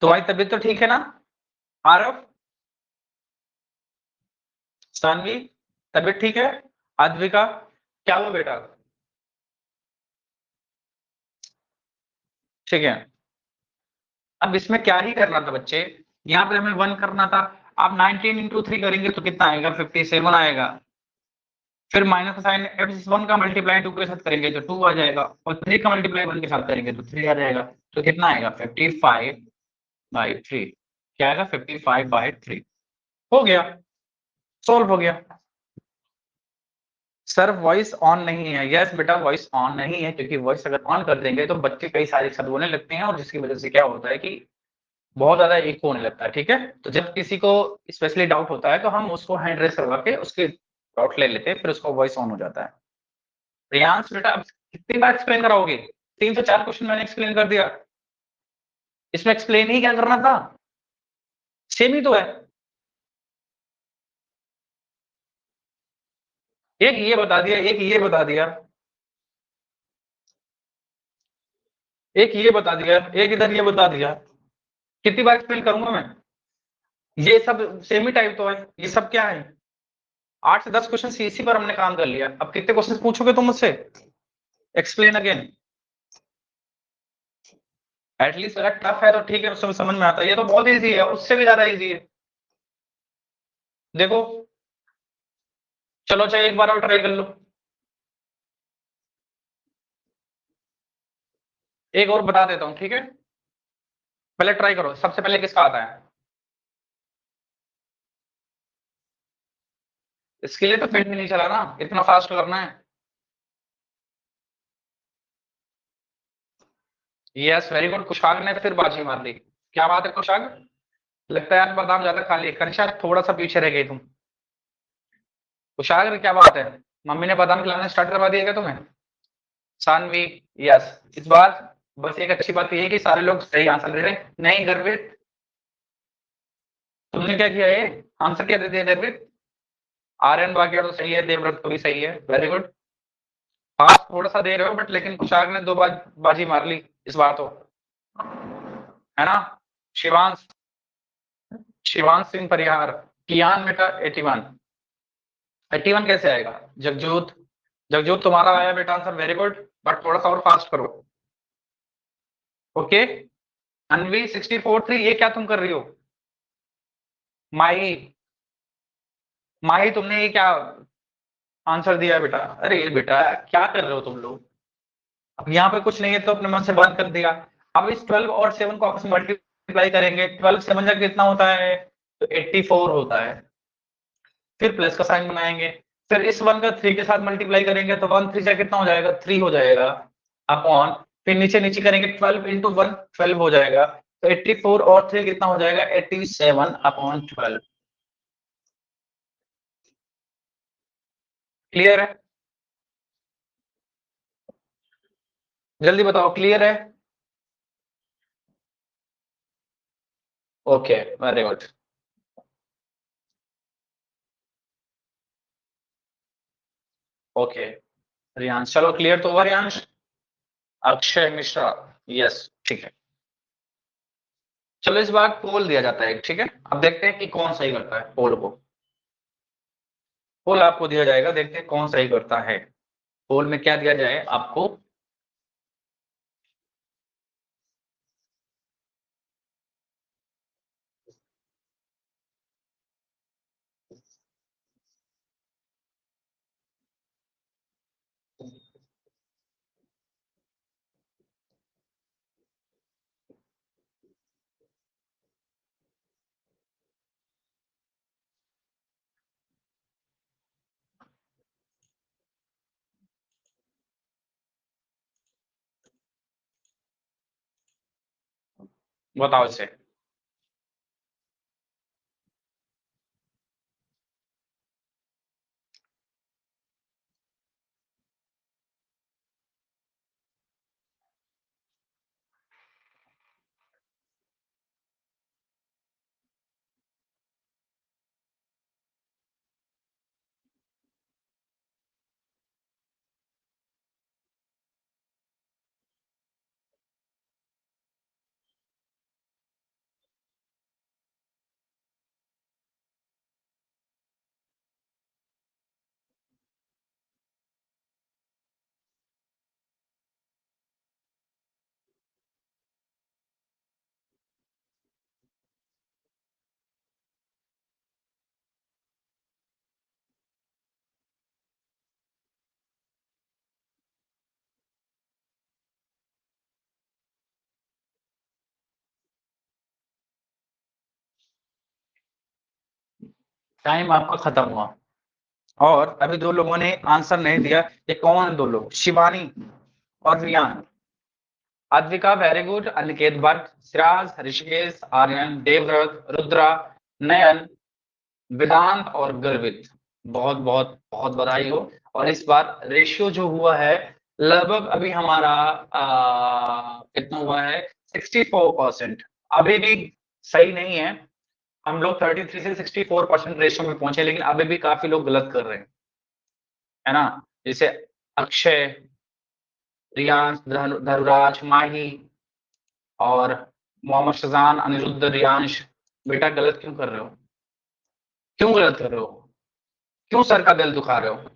तुम्हारी तबीयत तो ठीक है ना? आरव, सानवी तबीयत ठीक है? अद्विका क्या हुआ बेटा? ठीक है, अब इसमें क्या ही करना था बच्चे, यहाँ पे हमें 1 करना था। आप 19 इंटू 3 करेंगे तो कितना आएगा, 57 आएगा। फिर माइनस का साइन, f1 का मल्टीप्लाई 2 के साथ करेंगे तो 2 आ जाएगा, और 3 का मल्टीप्लाई 1 के साथ करेंगे तो 3 आ जाएगा। तो कितना आएगा, 55/3। क्या आएगा, 55/3। हो गया, सॉल्व हो गया। सर वॉइस ऑन नहीं है। यस बेटा वॉइस ऑन नहीं है, क्योंकि वॉइस अगर ऑन कर देंगे तो बच्चे कई सारे शब्द बोलने लगते हैं, और जिसकी वजह से क्या होता है कि बहुत ज्यादा एक होने लगता है। ठीक है, तो जब किसी को स्पेशली डाउट होता है तो हम उसको हैंड रेस करवा के उसके डाउट ले लेते हैं, फिर उसका वॉइस ऑन हो जाता है। रियांश बेटा अब कितनी बार एक्सप्लेन कराओगे? 3 से 4 क्वेश्चन मैंने एक्सप्लेन कर दिया, इसमें एक्सप्लेन ही क्या करना था, सेम ही तो है। एक ये बता दिया, एक ये बता दिया, एक ये बता दिया, एक इधर ये बता दिया। कितनी बार एक्सप्लेन करूंगा मैं? ये सब सेम ही टाइप तो है, ये सब क्या है? 8 से 10 क्वेश्चन इसी पर हमने काम कर लिया। अब कितने क्वेश्चन पूछोगे तुम मुझसे? Explain again. एटलीस्ट अगर टफ है तो ठीक है, उसमें समझ में आता है। ये तो बहुत इजी है, उससे भी ज्यादा इजी है। देखो, चलो चाहे एक बार और ट्राई कर लो। एक और बता देता हूँ, ठीक है? पहले ट्राई करो, सबसे पहले किसका आता है? इसके लिए तो पेट भी नहीं चला ना, इतना फास्ट करना है। यस वेरी गुड, कुशाग ने फिर बाजी मार ली। क्या बात है कुशाग, लगता है यार बादाम ज्यादा खा लिए। कनिशा थोड़ा सा पीछे रह गई तुम। कुशाग्र क्या बात है, मम्मी ने बादाम खिलाना स्टार्ट करवा दिया क्या तुम्हें? सानवी, यस। इस बार बस एक अच्छी बात ये है कि सारे लोग सही आंसर दे रहे हैं। नहीं गर्वित, तुमने क्या किया? ये आंसर क्या दे दिया गर्वित? आर्यन बाकी तो सही है, देवव्रत को भी सही है, वेरी गुड। पास थोड़ा सा दे रहे हो बट लेकिन कुशाग्र ने 2 बाजी मार ली इस बार तो, है ना? शिवांश, शिवांश सिंह परिहार, कियान बेटा 81। 81 कैसे आएगा? जगजोत, जगजोत तुम्हारा आया बेटा आंसर, वेरी गुड, बट थोड़ा सा और फास्ट करो। ओके, अनवी 64-3, ये क्या तुम कर रही हो? माही, माही तुमने ये क्या आंसर दिया बेटा? अरे बेटा क्या कर रहे हो तुम लोग? अब यहाँ पे कुछ नहीं है तो अपने मन से बंद कर दिया। अब इस 12 और 7 को आपस में मल्टीप्लाई करेंगे, 12 7 जा कितना होता है? तो 84 होता है। फिर प्लस का साइन बनाएंगे, फिर इस 1 का 3 के साथ मल्टीप्लाई करेंगे तो 1 3 जा कितना हो जाएगा? 3 हो जाएगा अपॉन, फिर नीचे नीचे करेंगे 12 इंटू 1 12 हो जाएगा, तो 84 और 3 कितना हो जाएगा? 87 अपॉन 12। क्लियर है? जल्दी बताओ, क्लियर है? Okay, very good. Okay Riyansh, चलो क्लियर तो हुआ रियांश? अक्षय मिश्रा, यस ठीक है। चलो इस बार पोल दिया जाता है, ठीक है? अब देखते हैं कि कौन सही करता है पोल को। पोल आपको दिया जाएगा, देखते हैं कौन सही करता है। पोल में क्या दिया जाए आपको? बताओ इसे। टाइम आपका खत्म हुआ और अभी 2 लोगों ने आंसर नहीं दिया। ये कौन है 2 लोग? शिवानी और रियान। अद्विका वेरी गुड, अनिकेत भट्ट, सिराज, ऋषिकेश, आर्यन, देवव्रत, रुद्रा, नयन, वेदांत और गर्वित। बहुत बहुत बहुत बधाई हो। और इस बार रेशियो जो हुआ है लगभग अभी हमारा कितना हुआ है? 64%। अभी भी सही नहीं है, हम लोग 33 से 64% रेशियो में पहुंचे, लेकिन अभी भी काफी लोग गलत कर रहे हैं, है ना? जैसे अक्षय, रियांश, धरुराज, माही और मोहम्मद शजान, अनिरुद्ध, रियांश। बेटा गलत क्यों कर रहे हो? क्यों गलत कर रहे हो? क्यों सर का दिल दुखा रहे हो?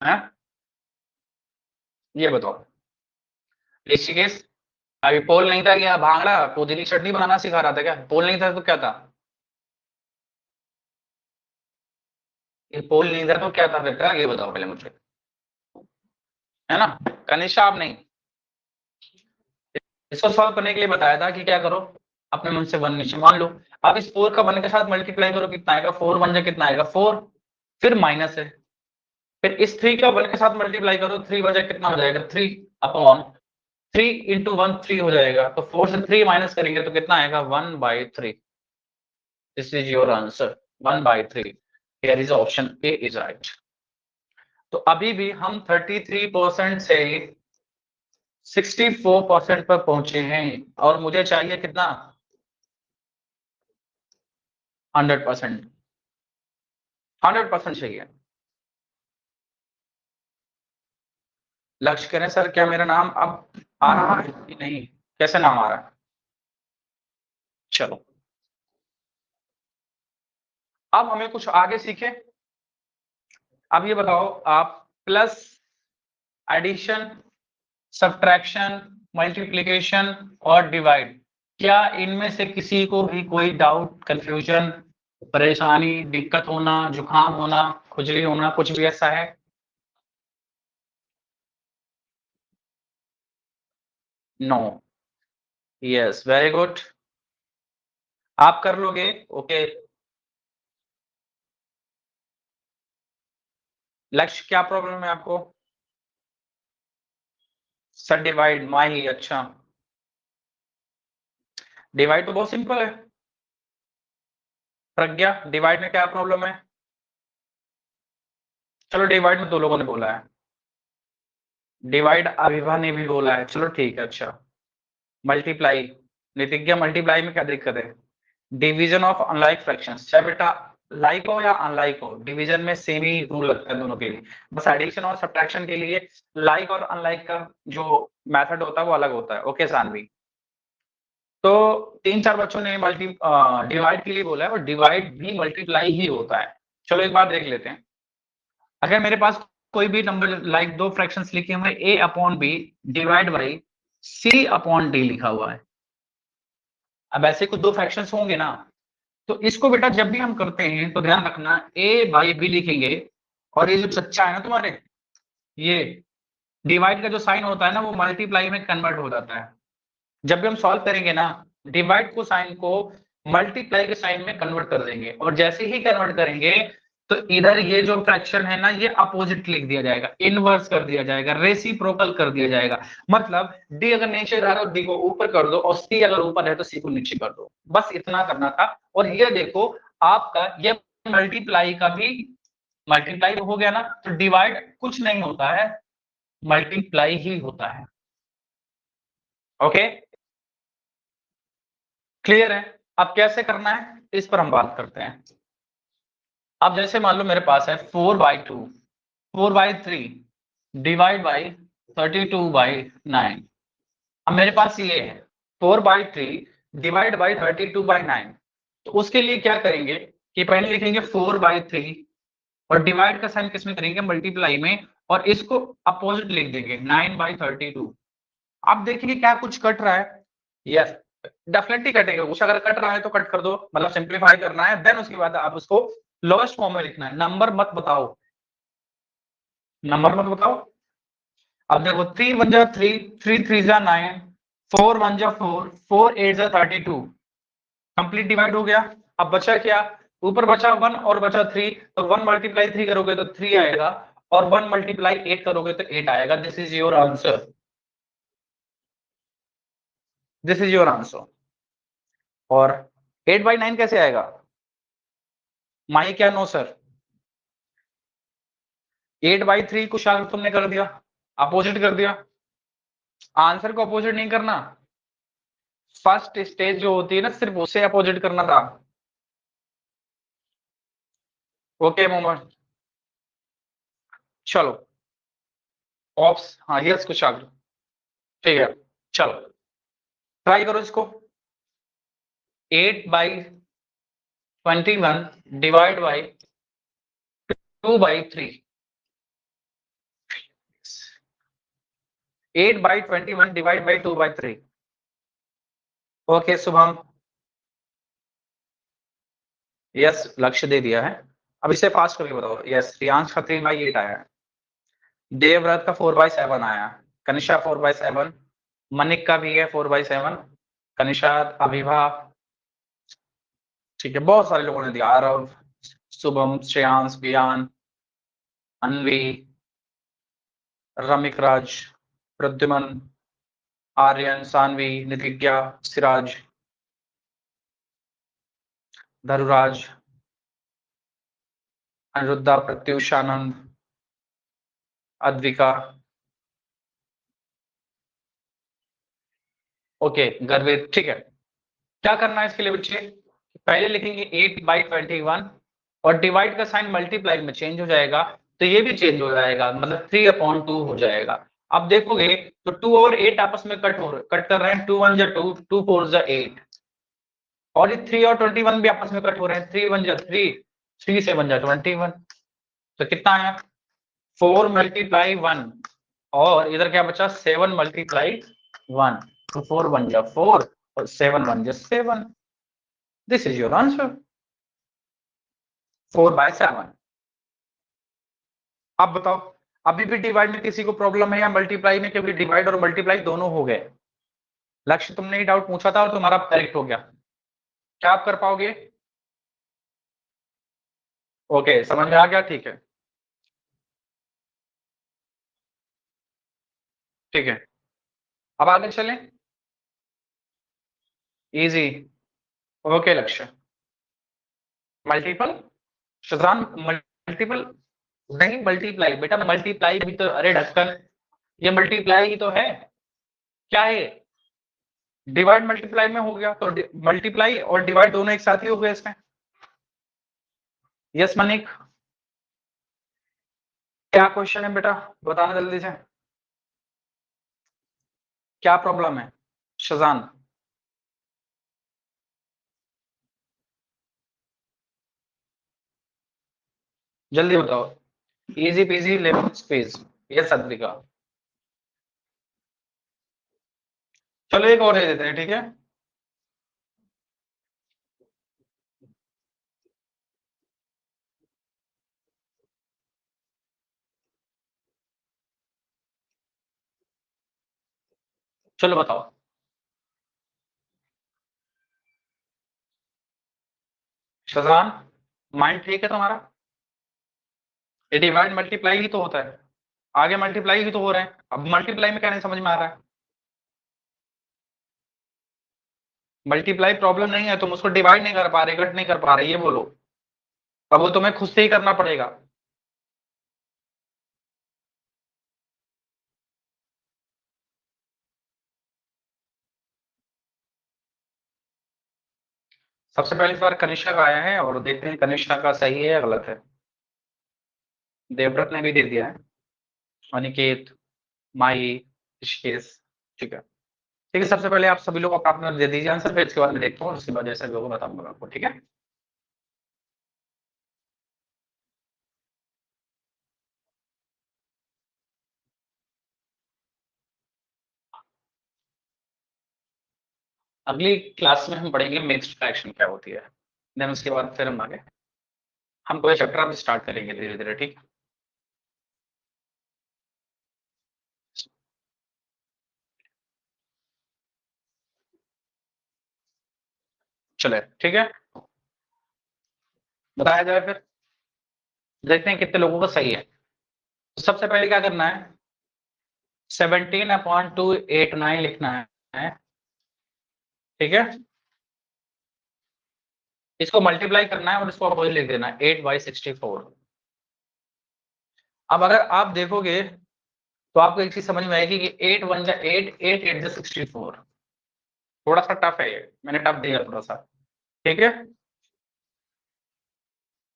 हैं? ये बताओ। ऋषिकेश, अभी पोल नहीं था क्या? भांगड़ा पुदीने की चटनी बनाना सिखा रहा था क्या? पोल नहीं था तो क्या था? ये पोल नहीं था तो क्या था बेटा? ये बताओ पहले मुझे, है ना? कनिष्ठा आप नहीं, इसको सॉल्व करने के लिए बताया था कि क्या करो, अपने मन से 1 नीचे मान लो। अब इस 4 का 1 के साथ मल्टीप्लाई करो, कितना आएगा? 4 1 जा कितना आएगा? 4। फिर माइनस है, फिर इस 3 का 1 के साथ मल्टीप्लाई करो, 3 1 जा कितना हो जाएगा? 3 अपॉन 3 इंटू 1 3 हो जाएगा, तो 4 से 3 माइनस करेंगे तो कितना आएगा? 1/3। This is your answer 1/3। Here is option A is right. तो अभी भी हम 33% से 64% पर पहुंचे हैं और मुझे चाहिए कितना 100%। 100% चाहिए। लक्ष्य करें सर क्या मेरा नाम अब आ रहा है कि नहीं, कैसे नाम आ रहा है? चलो अब हमें कुछ आगे सीखे। अब ये बताओ आप प्लस, एडिशन, सब्ट्रैक्शन, मल्टीप्लिकेशन और डिवाइड, क्या इनमें से किसी को भी कोई डाउट, कंफ्यूजन, परेशानी, दिक्कत होना, जुकाम होना, खुजली होना, कुछ भी ऐसा है? नो। Yes, very good. आप कर लोगे। ओके। लक्ष्य क्या प्रॉब्लम है आपको? सर डिवाइड माही, अच्छा डिवाइड तो बहुत सिंपल है। प्रज्ञा डिवाइड में क्या प्रॉब्लम है? चलो डिवाइड में दो लोगों ने बोला है। डिवाइड अभिभा ने भी बोला है, चलो ठीक है। अच्छा मल्टीप्लाई, नितिज्ञा मल्टीप्लाई में क्या दिक्कत है? डिवीजन ऑफ अनलाइक फ्रैक्शंस, चाहे बेटा लाइक हो या अनलाइक हो, डिवीजन में सेम ही रूल लगता है दोनों के लिए। बस एडिशन और सब्ट्रैक्शन के लिए लाइक और अनलाइक का जो मेथड होता है वो अलग होता है। ओके सानवी, तो 3-4 बच्चों ने डिवाइड के लिए बोला है और डिवाइड भी मल्टीप्लाई ही होता है। चलो एक बात देख लेते हैं। अगर मेरे पास कोई भी नंबर लाइक दो फ्रैक्शंस लिखे हुए a upon b divide by c upon d लिखा हुआ है। अब ऐसे कुछ दो फ्रैक्शंस होंगे ना, तो इसको बेटा जब भी हम करते हैं तो ध्यान रखना a बाई बी लिखेंगे और ये जो चच्चा है ना तुम्हारे, ये डिवाइड का जो साइन होता है ना वो मल्टीप्लाई में कन्वर्ट हो जाता है। जब भी हम सॉल्व करेंगे ना, डिवाइड को साइन को मल्टीप्लाई के साइन में कन्वर्ट कर देंगे और जैसे ही कन्वर्ट करेंगे तो इधर ये जो फ्रैक्शन है ना ये अपोजिट लिख दिया जाएगा, इनवर्स कर दिया जाएगा, रेसिप्रोकल कर दिया जाएगा। मतलब डी अगर नीचे रहा तो डी को ऊपर कर दो और सी अगर ऊपर है तो सी को नीचे कर दो, बस इतना करना था। और ये देखो आपका ये मल्टीप्लाई का भी मल्टीप्लाई हो गया ना, तो डिवाइड कुछ नहीं होता है, मल्टीप्लाई ही होता है। ओके क्लियर है? अब कैसे करना है इस पर हम बात करते हैं। अब जैसे मान लो मेरे पास है 4/2, 4/3 डिवाइड बाई 32/9। अब मेरे पास ये है 4/3 डिवाइड बाई 32/9। तो उसके लिए क्या करेंगे कि पहले लिखेंगे 4/3 और डिवाइड का साइन किसमें करेंगे, मल्टीप्लाई में, और इसको अपोजिट लिख देंगे 9/32। अब देखिए क्या कुछ कट रहा है? यस डेफिनेटली कटेगा कुछ, अगर कट रहा है तो कट कर दो, मतलब सिंप्लीफाई करना है, देन उसके बाद आप उसको लोएस्ट फॉर्म में लिखना है। नंबर मत बताओ, नंबर मत बताओ। अब देखो 3 1 जा 3, 3 3 जा 9, 4 1 जा 4, 4 8 जा 32, कंप्लीट डिवाइड हो गया। अब बचा क्या, ऊपर बचा 1 और बचा 3, तो 1 मल्टीप्लाई 3 करोगे तो 3 आएगा और 1 मल्टीप्लाई 8 करोगे तो 8 आएगा। This is your answer, this is your answer. और 8/9 कैसे आएगा? माई क्या नो सर, 8/3 को शायद तुमने कर दिया, अपोजिट कर दिया। आंसर को अपोजिट नहीं करना, फर्स्ट स्टेज जो होती है ना सिर्फ उसे अपोजिट करना था। ओके मोहम्मद, चलो ऑप्स, हाँ यस कुछ आगे, ठीक है चलो ट्राई करो इसको। 8/21 divide by 2/3, 8/21 divide by 2/3। Okay Shubham, yes लक्ष्य दे दिया है। अब इसे फास्ट करके बताओ। यस रियांश का 3/8 आया है, देवव्रत का 4/7 आया, कनिषा 4/7, मनिक का भी है 4/7, कनिषा, अभिभा, ठीक है बहुत सारे लोगों ने दिया, आरव, शुभम, श्रेयांश, बियान, अनवी, रमिक राज, प्रद्युमन, आर्यन, सानवी, नितिज्ञा, सिराज। धरुराज, अनिरुद्धा, प्रत्युष, आनंद, अद्विका, ओके, गर्वित। ठीक है, क्या करना है इसके लिए बच्चे? पहले लिखेंगे 8/21 और डिवाइड का साइन मल्टीप्लाई में चेंज हो जाएगा, तो ये भी चेंज हो जाएगा, मतलब 3/2 हो जाएगा। अब देखोगे तो 2 और 8 आपस में कट कर रहे हैं, 2 1 जा 2, 2 4 जा 8, और ये 3 और 21 भी आपस में कट हो रहे हैं, 3 1 जा 3, 3 7 जा 21, तो कितना आया? 4 मल्टीप्लाई 1, और इधर क्या बचा? 7 मल्टीप्लाई 1, तो 4 1 जा 4 और 7 1 जा 7। This is your answer, 4/7। अब बताओ, अभी भी डिवाइड में किसी को प्रॉब्लम है या मल्टीप्लाई में? क्योंकि डिवाइड और मल्टीप्लाई दोनों हो गए। लक्ष्य, तुमने ही डाउट पूछा था और तुम्हारा करेक्ट हो गया। क्या आप कर पाओगे? ओके, समझ में आ गया? ठीक है, ठीक है, अब आगे चलें। इजी, ओके लक्ष्य। मल्टीपल, शजान, मल्टीपल नहीं, मल्टीप्लाई बेटा, मल्टीप्लाई भी तो, अरे ढक्कन, ये मल्टीप्लाई ही तो है। क्या है? डिवाइड मल्टीप्लाई में हो गया, तो मल्टीप्लाई और डिवाइड दोनों एक साथ ही हो गए इसमें। यस मनिक, क्या क्वेश्चन है बेटा, बताना जल्दी से, क्या प्रॉब्लम है? शजान, जल्दी बताओ। Easy peasy lemon squeeze. Yes Advika, चलो एक और दे देते हैं, ठीक है। चलो बताओ। शजान, माइंड ठीक है तुम्हारा? ये डिवाइड मल्टीप्लाई ही तो होता है, आगे मल्टीप्लाई ही तो हो रहा है, अब मल्टीप्लाई में क्या नहीं समझ में आ रहा है? मल्टीप्लाई प्रॉब्लम नहीं है, तुम उसको डिवाइड नहीं कर पा रहे, कट नहीं कर पा रहे, ये बोलो। अब वो तुम्हें खुद से ही करना पड़ेगा। सबसे पहले इस बार कनिष्का का आया है, और देखते हैं कनिष्का का सही है या गलत है। देवव्रत ने भी दे दिया है, अनिकेत, माही, ऋषिकेश, ठीक है। ठीक है, सबसे पहले आप सभी लोग अपना दे दीजिए आंसर, फिर इसके बाद मैं देखता हूँ, उसके बाद जैसे भी होगा बताऊंगा आपको, ठीक है। अगली क्लास में हम पढ़ेंगे मिक्स्ड फ्रैक्शन क्या होती है, देन उसके बाद फिर हम आगे हम कोई चैप्टर अब स्टार्ट करेंगे धीरे धीरे, ठीक है। चले, ठीक है, बताया जाए फिर, देखते हैं कितने लोगों का सही है। तो सबसे पहले क्या करना है, 17/289 लिखना है, ठीक है। इसको मल्टीप्लाई करना है और इसको अपोजिट लिख देना है, 8/64। अब अगर आप देखोगे तो आपको एक चीज समझ में आएगी कि 8 1 जा 8, 8 8 जा 64। थोड़ा सा टफ है ये, मैंने टफ दिया थोड़ा सा, ठीक है।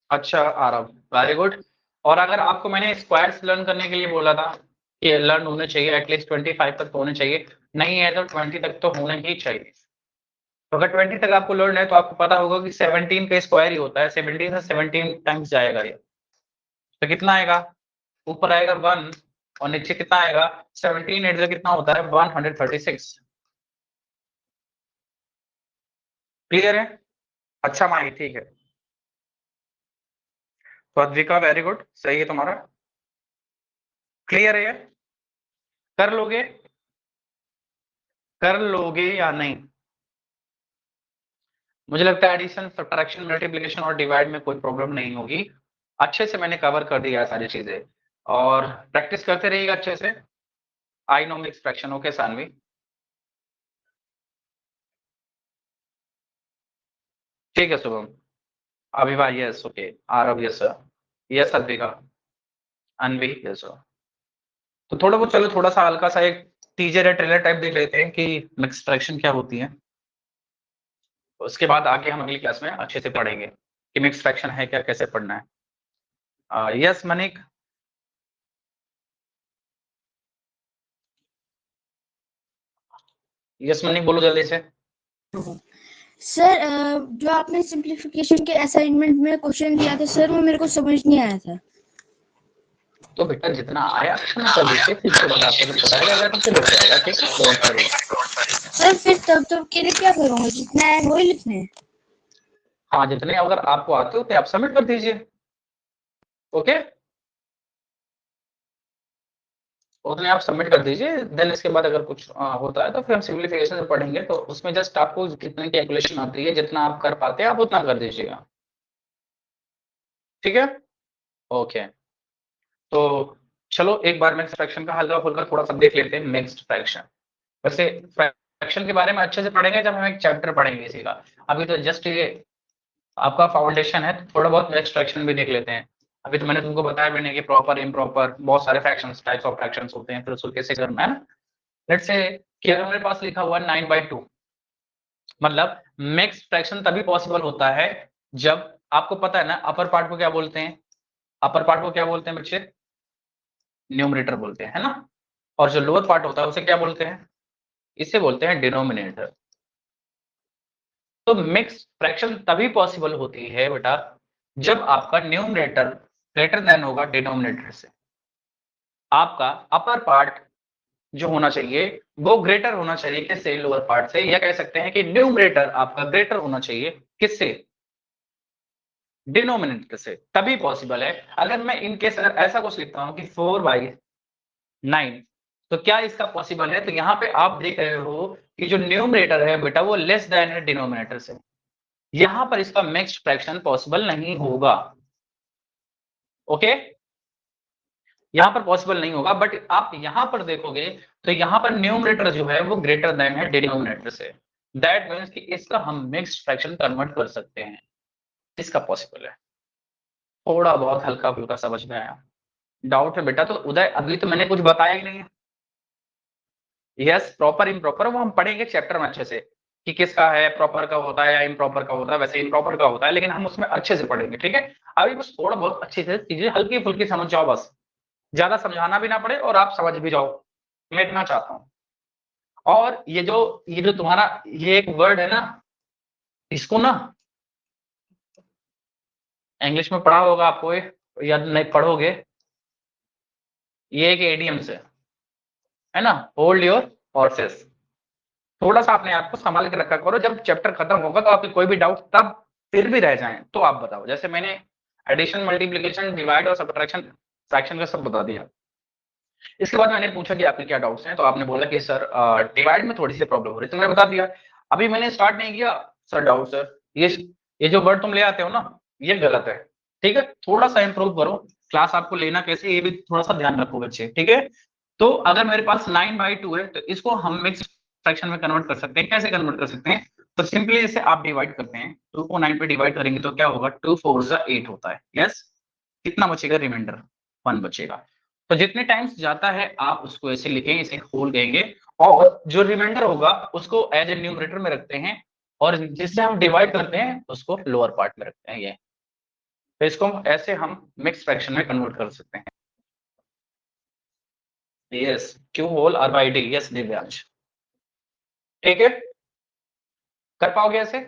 अच्छा आरव, वेरी गुड। और अगर आपको मैंने स्क्वायर्स लर्न करने के लिए बोला था कि लर्न होने चाहिए, एटलीस्ट 25 तक तो होने चाहिए, नहीं है तो 20 तक तो होने ही चाहिए। तो अगर 20 तक आपको लर्न है तो आपको पता होगा कि 17 का स्क्वायर ही होता है, 17 से 17 टाइम्स जाएगा ये, तो कितना आएगा? ऊपर आएगा 1 और नीचे कितना आएगा? 17 8 कितना होता है? 136। क्लियर है? अच्छा माही, ठीक है। तो अद्विका वेरी गुड, सही है तुम्हारा, क्लियर है? कर लोगे, कर लोगे या नहीं? मुझे लगता है एडिशन, सब्ट्रैक्शन, मल्टीप्लिकेशन और डिवाइड में कोई प्रॉब्लम नहीं होगी। अच्छे से मैंने कवर कर दिया है सारी चीजें, और प्रैक्टिस करते रहिएगा अच्छे से। I know mix fraction, okay Sanvi, ठीक है Shubham. Abhibha yes, okay, Aarav yes sir, yes Advika, Anvi yes sir. तो थोड़ा बहुत चलो थोड़ा सा हल्का सा एक टीजर या ट्रेलर टाइप देख लेते हैं कि मिक्स फ्रैक्शन क्या होती है। उसके बाद आगे हम अगली क्लास में अच्छे से पढ़ेंगे कि मिक्स फ्रैक्शन है क्या, कैसे पढ़ना है। यस मनिक, यस मनिक बोलो जल्दी से। सर जो आपने सिंप्लीफिकेशन के असाइनमेंट में क्वेश्चन दिया था सर, वो मेरे को समझ नहीं आया था। तो बेटा जितना आया उतना कर दीजिए, फिर उसके बाद आपको जब बताया जाएगा तो फिर हो जाएगा, ठीक है, डोंट वरी। सर फिर तब के लिए क्या करूँगा, जितना है वही लिखना है? हाँ, जितने अगर आपको आते हो तो आप सबमिट कर दीजिए, ओके, उतने आप सबमिट कर दीजिए। देन इसके बाद अगर कुछ होता है तो फिर हम सिम्प्लीफिकेशन से पढ़ेंगे, तो उसमें जस्ट आपको कितने कैलकुलेशन आती है, जितना आप कर पाते हैं आप उतना कर दीजिएगा, ठीक है, ओके। तो चलो एक बार मिक्स्ड फ्रैक्शन का हल्का फुल्का थोड़ा सा देख लेते हैं। मिक्स्ड फ्रैक्शन, वैसे फ्रैक्शन के बारे में अच्छे से पढ़ेंगे जब हम एक चैप्टर पढ़ेंगे इसी का। अभी तो जस्ट ये आपका फाउंडेशन है, तो थोड़ा बहुत मिक्स्ड फ्रैक्शन भी देख लेते हैं। अभी तो मैंने तुमको बताया भी नहीं कि प्रॉपर इम्प्रॉपर बहुत सारे फ्रैक्शंस, टाइप्स ऑफ फ्रैक्शंस होते हैं, फिर उसको कैसे करना है। लेट्स से कि अगर मेरे पास लिखा हुआ 9/2, मतलब मिक्स्ड फ्रैक्शन तभी पॉसिबल होता है जब आपको पता है ना अपर पार्ट को क्या बोलते हैं, अपर पार्ट को क्या बोलते हैं बच्चे, न्यूमरेटर बोलते हैं, है ना, और जो लोअर पार्ट होता है उसे क्या बोलते हैं, इसे बोलते हैं डिनोमिनेटर। तो मिक्स फ्रैक्शन तभी पॉसिबल होती है बेटा जब आपका न्यूमरेटर ग्रेटर देन होगा डिनोमिनेटर से। आपका अपर पार्ट जो होना चाहिए वो ग्रेटर होना चाहिए किससे, लोअर पार्ट से, या कह सकते हैं कि न्यूमरेटर आपका ग्रेटर होना चाहिए किससे, डिनोमिनेटर से, तभी पॉसिबल है। अगर मैं इन केस अगर ऐसा कुछ लिखता हूं कि 4/9, तो क्या इसका पॉसिबल है, तो यहाँ पे आप देख रहे हो कि जो न्यूमरेटर है बेटा वो लेस देन है डिनोमिनेटर से, यहां पर इसका मिक्स्ड फ्रैक्शन पॉसिबल नहीं होगा, ओके, यहां पर पॉसिबल नहीं होगा। बट आप यहां पर देखोगे तो यहां पर न्यूमरेटर जो है वो ग्रेटर देन है डिनोमिनेटर से, दैट मीन्स कि इसका हम मिक्स्ड फ्रैक्शन कन्वर्ट कर सकते हैं, इसका पॉसिबल है। थोड़ा बहुत हल्का फुल्का समझ में आया, डाउट है बेटा तो उदय, अभी तो मैंने कुछ बताया ही नहीं है। यस, प्रॉपर इम्प्रॉपर वो हम पढ़ेंगे चैप्टर में अच्छे से कि किसका है, प्रॉपर का होता है या इम्प्रॉपर का होता है, वैसे इम्प्रॉपर का होता है, लेकिन हम उसमें अच्छे से पढ़ेंगे, ठीक है। अभी बस थोड़ा बहुत अच्छे से चीजें हल्की फुल्की समझ जाओ, बस ज्यादा समझाना भी ना पड़े और आप समझ भी जाओ, मैं इतना चाहता हूँ। और ये जो तुम्हारा ये एक वर्ड है ना, इसको ना इंग्लिश में पढ़ा होगा आपको या नहीं पढ़ोगे, ये एक एडीएम से है ना, होल्ड योर हॉर्सेस। थोड़ा सा अपने आप को संभाल के रखा करो, जब चैप्टर खत्म होगा तो आपके कोई भी डाउट तब फिर भी रह जाए तो आप बताओ। जैसे मैंने एडिशन, मल्टीप्लिकेशन, डिवाइड और सब्ट्रैक्शन, फ्रैक्शन का सब बता दिया। इसके बाद मैंने पूछा कि आपके क्या डाउट्स हैं, तो आपने बोला कि सर डिवाइड में थोड़ी सी प्रॉब्लम हो रही है, तो मैंने बता दिया। अभी मैंने स्टार्ट नहीं किया सर डाउट सर, ये जो वर्ड तुम ले आते हो ना ये गलत है, ठीक है, थोड़ा सा इंप्रूव करो। क्लास आपको लेना कैसे ये भी थोड़ा सा ध्यान रखो बच्चे, ठीक है। तो अगर मेरे पास 9/2 है तो इसको हम मिक्स फ्रैक्शन में कन्वर्ट कर सकते हैं। कैसे कन्वर्ट कर सकते हैं, तो सिंपली इसे आप डिवाइड करते हैं, 2 को 9 पे डिवाइड करेंगे तो क्या होगा, 2 4 8 होता है, यस। कितना बचेगा, रिमाइंडर 1 बचेगा। तो जितने टाइम्स जाता है आप उसको ऐसे लिखें, इसे होल कहेंगे, और जो रिमाइंडर होगा उसको एज ए न्यूमरेटर में रखते हैं, और जिससे हम डिवाइड करते हैं उसको लोअर पार्ट में रखते हैं। ये तो इसको ऐसे हम मिक्स फ्रैक्शन में कन्वर्ट कर सकते हैं। Yes, Q whole R by D, yes Divyansh, ठीक है, कर पाओगे ऐसे।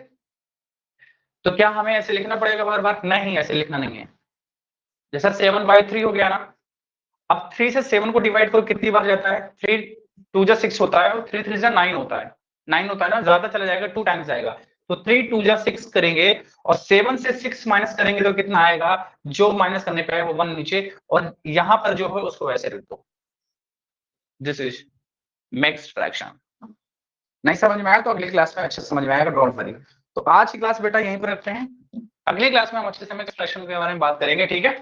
तो क्या हमें ऐसे लिखना पड़ेगा बार बार, नहीं ऐसे लिखना नहीं है। जैसा 7/3 हो गया ना, अब 3 से 7 को डिवाइड करो कितनी बार जाता है, 3 2 जा 6 होता है, और 3 3 जा 9 होता है, 9 होता है ना, ज्यादा चला जाएगा 2 टाइम्स जाएगा, तो 3 2 जा 6 करेंगे, और 7 से 6 माइनस करेंगे तो कितना आएगा, जो माइनस करने पे है वो 1 नीचे, और यहां पर जो है उसको वैसे रख दो। This is mixed fraction. नहीं समझ में आया तो अगली क्लास में अच्छे से समझ में आएगा, डोंट वरी। तो आज की क्लास बेटा यहीं पर रखते हैं, अगली क्लास में हम अच्छे से मिक्स्ड फ्रैक्शन के बारे में बात करेंगे, ठीक है।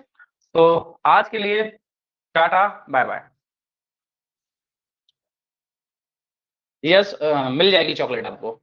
तो आज के लिए टाटा बाय बाय। यस, मिल जाएगी चॉकलेट आपको।